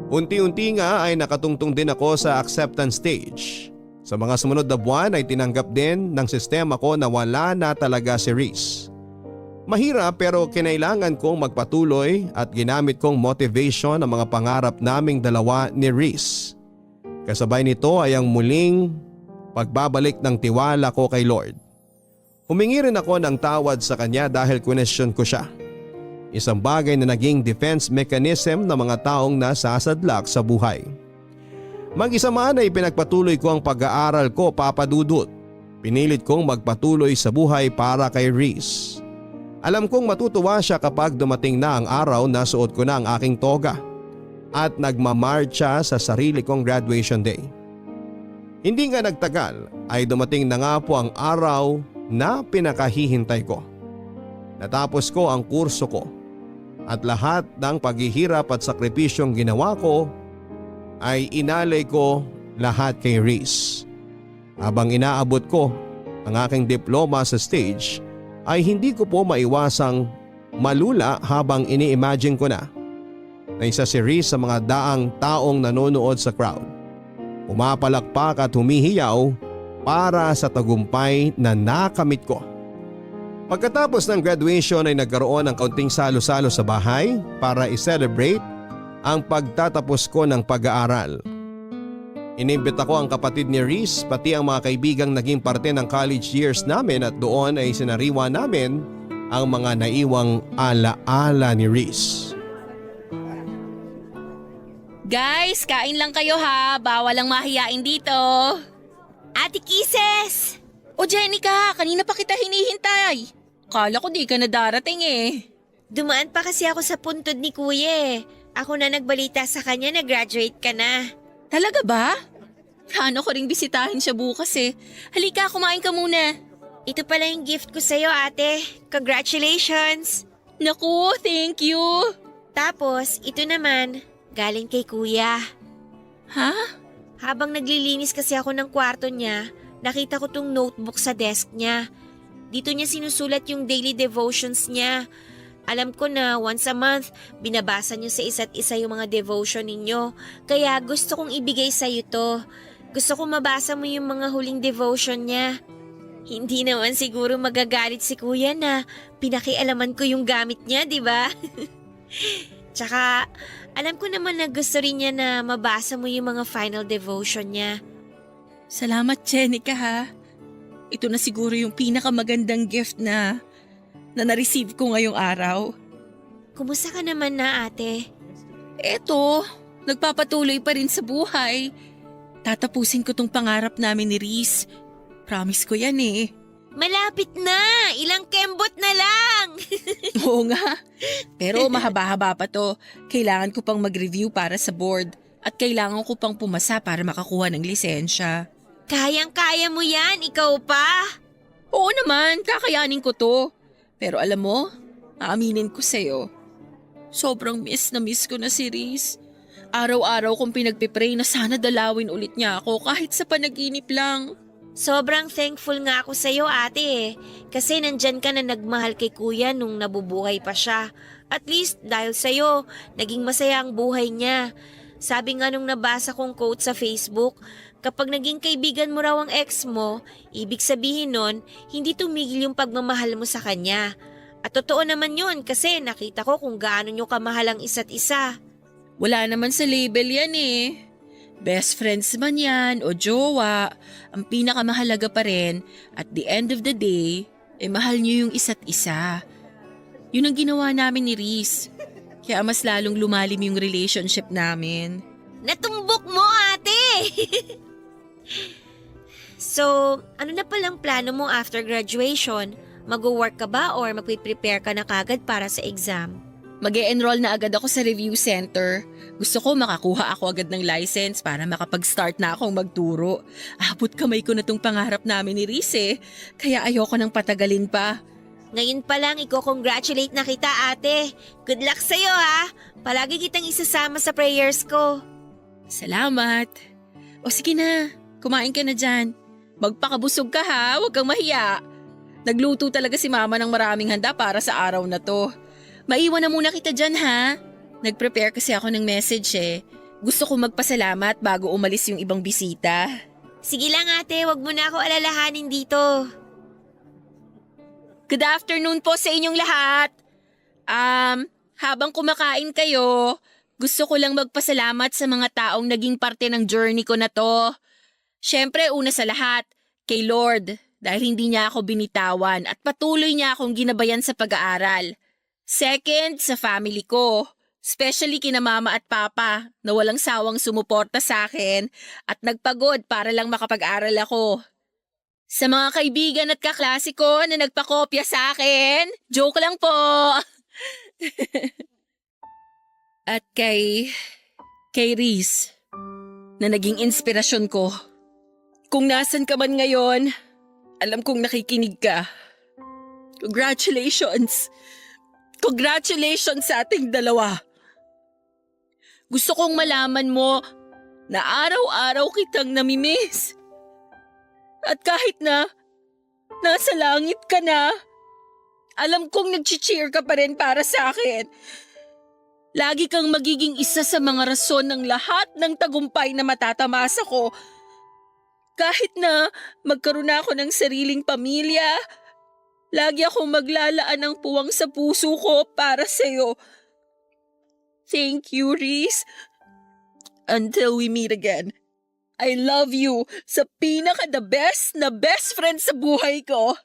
Unti-unti nga ay nakatungtong din ako sa acceptance stage. Sa mga sumunod na buwan ay tinanggap din ng sistema ko na wala na talaga si Reese. Mahirap pero kinailangan kong magpatuloy at ginamit kong motivation ang mga pangarap naming dalawa ni Reese. Kasabay nito ay ang muling pagbabalik ng tiwala ko kay Lord. Humingi rin ako ng tawad sa kanya dahil question ko siya. Isang bagay na naging defense mechanism ng mga taong nasasadlak sa buhay. Mag-isa man ay pinagpatuloy ko ang pag-aaral ko, Papa Dudut. Pinilit kong magpatuloy sa buhay para kay Reese. Alam kong matutuwa siya kapag dumating na ang araw na suot ko na ang aking toga at nagmamarcha sa sarili kong graduation day. Hindi nga nagtagal ay dumating na nga po ang araw na pinakahihintay ko. Natapos ko ang kurso ko at lahat ng paghihirap at sakripisyong ginawa ko ay inalay ko lahat kay Reese. Habang inaabot ko ang aking diploma sa stage ay hindi ko po maiwasang malula habang ini-imagine ko na isa si Reese sa mga daang taong nanonood sa crowd. Pumapalakpak at humihiyaw para sa tagumpay na nakamit ko. Pagkatapos ng graduation ay nagkaroon ng kaunting salo-salo sa bahay para i-celebrate ang pagtatapos ko ng pag-aaral. Inimbita ko ang kapatid ni Reese pati ang mga kaibigang naging parte ng college years namin at doon ay sinariwa namin ang mga naiwang ala-ala ni Reese. Guys, kain lang kayo ha. Bawal ang mahiyain dito. Ate Kisses! O Jenica, kanina pa kita hinihintay. Kala ko di ka na darating eh. Dumaan pa kasi ako sa puntod ni Kuya eh. Ako na nagbalita sa kanya na graduate ka na. Talaga ba? Plano ko ring bisitahin siya bukas eh. Halika, kumain ka muna. Ito pala yung gift ko sa'yo, ate. Congratulations! Naku, thank you. Tapos, ito naman, galing kay kuya. Ha? Habang naglilinis kasi ako ng kwarto niya, nakita ko tong notebook sa desk niya. Dito niya sinusulat yung daily devotions niya. Alam ko na once a month, binabasa niyo sa isa't isa yung mga devotion ninyo. Kaya gusto kong ibigay sa'yo to. Gusto kong mabasa mo yung mga huling devotion niya. Hindi naman siguro magagalit si kuya na pinakialaman ko yung gamit niya, di ba? Tsaka, alam ko naman na gusto rin niya na mabasa mo yung mga final devotion niya. Salamat, Jenica ha. Ito na siguro yung pinakamagandang gift na na-receive ko ngayong araw. Kumusta ka naman na, ate? Eto, nagpapatuloy pa rin sa buhay. Tatapusin ko tong pangarap namin ni Reese. Promise ko yan eh. Malapit na! Ilang kembot na lang! Oo nga. Pero mahaba-haba pa to. Kailangan ko pang mag-review para sa board. At kailangan ko pang pumasa para makakuha ng lisensya. Kayang-kaya mo yan, ikaw pa! Oo naman, kakayanin ko to. Pero alam mo, aaminin ko sa'yo. Sobrang miss ko na si Reese. Araw-araw kong pinagpipray na sana dalawin ulit niya ako kahit sa panaginip lang. Sobrang thankful nga ako sa'yo, ate eh. Kasi nandyan ka na nagmahal kay kuya nung nabubuhay pa siya. At least dahil sa'yo, naging masaya ang buhay niya. Sabi nga nung nabasa kong quote sa Facebook, kapag naging kaibigan mo raw ang ex mo, ibig sabihin nun, hindi tumigil yung pagmamahal mo sa kanya. At totoo naman yun kasi nakita ko kung gaano nyo kamahal ang isa't isa. Wala naman sa label yan eh. Best friends man yan o jowa, ang pinakamahalaga pa rin at the end of the day, mahal nyo yung isa't isa. Yun ang ginawa namin ni Reese. Kaya mas lalong lumalim yung relationship namin. Natumbok mo, ate! So, ano na palang plano mo after graduation? Mag-work ka ba or magpe-prepare ka na kagad para sa exam? Mag-e-enroll na agad ako sa review center. Gusto ko makakuha ako agad ng license para makapag-start na akong magturo. Abot kamay ko na tong pangarap namin ni Reese eh. Kaya ayoko nang patagalin pa. Ngayon pa lang, congratulate na kita, ate. Good luck sa'yo, ha? Palagi kitang isasama sa prayers ko. Salamat. O sige na, kumain ka na dyan. Magpakabusog ka ha, huwag kang mahiya. Nagluto talaga si mama ng maraming handa para sa araw na to. Maiwan na muna kita dyan ha. Nag-prepare kasi ako ng message eh. Gusto ko magpasalamat bago umalis yung ibang bisita. Sige lang, ate, wag mo na ako alalahanin dito. Good afternoon po sa inyong lahat. Habang kumakain kayo, gusto ko lang magpasalamat sa mga taong naging parte ng journey ko na to. Siyempre, una sa lahat, kay Lord, dahil hindi niya ako binitawan at patuloy niya akong ginabayan sa pag-aaral. Second, sa family ko, especially kina mama at papa na walang sawang sumuporta sa akin at nagpagod para lang makapag-aral ako. Sa mga kaibigan at kaklase ko na nagpakopya sa akin, joke lang po. At kay Reese, na naging inspirasyon ko. Kung nasan ka man ngayon, alam kong nakikinig ka. Congratulations! Congratulations sa ating dalawa! Gusto kong malaman mo na araw-araw kitang namimiss. At kahit na nasa langit ka na, alam kong nag-cheer ka pa rin para sa akin. Lagi kang magiging isa sa mga rason ng lahat ng tagumpay na matatamasa ko. Kahit na magkaroon ako ng sariling pamilya, lagi akong maglalaan ng puwang sa puso ko para sa'yo. Thank you, Reese. Until we meet again. I love you sa pinaka-the best na best friend sa buhay ko.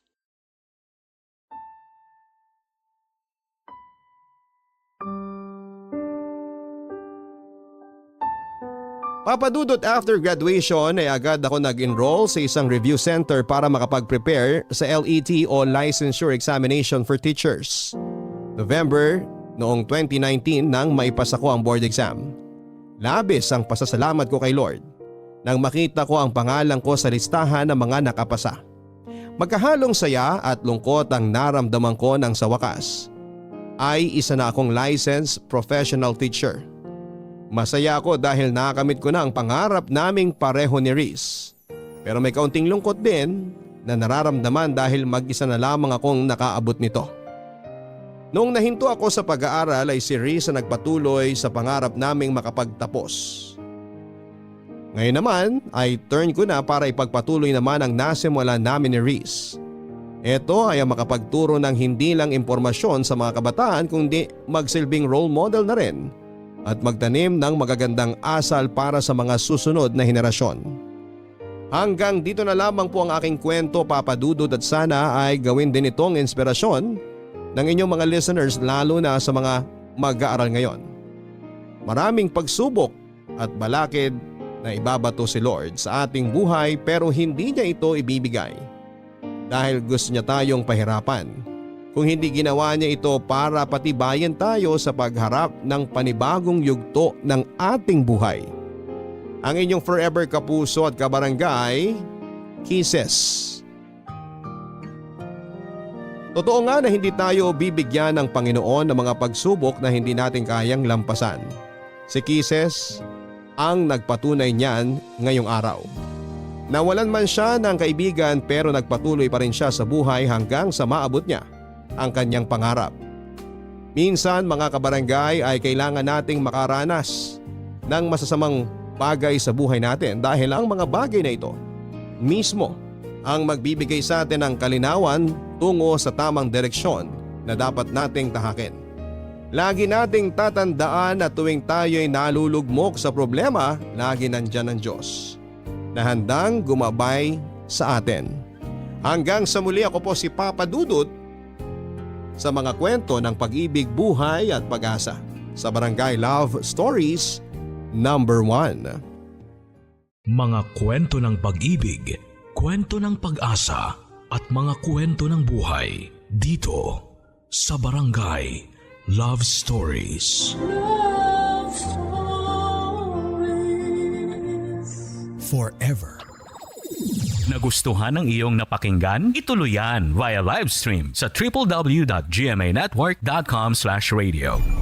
Papadudot, after graduation ay agad ako nag-enroll sa isang review center para makapag-prepare sa LET o Licensure Examination for Teachers. November noong 2019 nang maipasa ko ang board exam. Labis ang pasasalamat ko kay Lord nang makita ko ang pangalan ko sa listahan ng mga nakapasa. Magkahalong saya at lungkot ang naramdaman ko nang sa wakas ay isa na akong licensed professional teacher. Masaya ako dahil nakamit ko na ang pangarap naming pareho ni Reese. Pero may kaunting lungkot din na nararamdaman dahil mag-isa na lamang akong nakaabot nito. Noong nahinto ako sa pag-aaral ay si Reese ang nagpatuloy sa pangarap naming makapagtapos. Ngayon naman ay turn ko na para ipagpatuloy naman ang nasimulan namin ni Reese. Ito ay ang makapagturo ng hindi lang impormasyon sa mga kabataan kundi magsilbing role model na rin at magtanim ng magagandang asal para sa mga susunod na henerasyon. Hanggang dito na lamang po ang aking kwento, Papa Dudut, at sana ay gawin din itong inspirasyon ng inyong mga listeners lalo na sa mga mag-aaral ngayon. Maraming pagsubok at balakid na ibabato si Lord sa ating buhay pero hindi niya ito ibibigay dahil gusto niya tayong pahirapan. Kung hindi ginawa niya ito para patibayan tayo sa pagharap ng panibagong yugto ng ating buhay. Ang inyong forever kapuso at kabarangay, Kisses. Totoo nga na hindi tayo bibigyan ng Panginoon ng mga pagsubok na hindi natin kayang lampasan. Si Kisses ang nagpatunay niyan ngayong araw. Nawalan man siya ng kaibigan pero nagpatuloy pa rin siya sa buhay hanggang sa maabot niya ang kanyang pangarap. Minsan mga kabarangay ay kailangan nating makaranas ng masasamang bagay sa buhay natin dahil ang mga bagay na ito mismo ang magbibigay sa atin ng kalinawan tungo sa tamang direksyon na dapat nating tahakin. Lagi nating tatandaan na tuwing tayo'y nalulugmok sa problema, lagi nandyan ang Diyos na handang gumabay sa atin. Hanggang sa muli, ako po si Papa Dudut sa mga kwento ng pag-ibig, buhay at pag-asa sa Barangay Love Stories number 1. Mga kwento ng pag-ibig, kwento ng pag-asa at mga kwento ng buhay dito sa Barangay Love Stories. Love Stories. Forever. Nagustuhan ng iyong napakinggan? Ituloy yan via live stream sa www.gmanetwork.com/radio.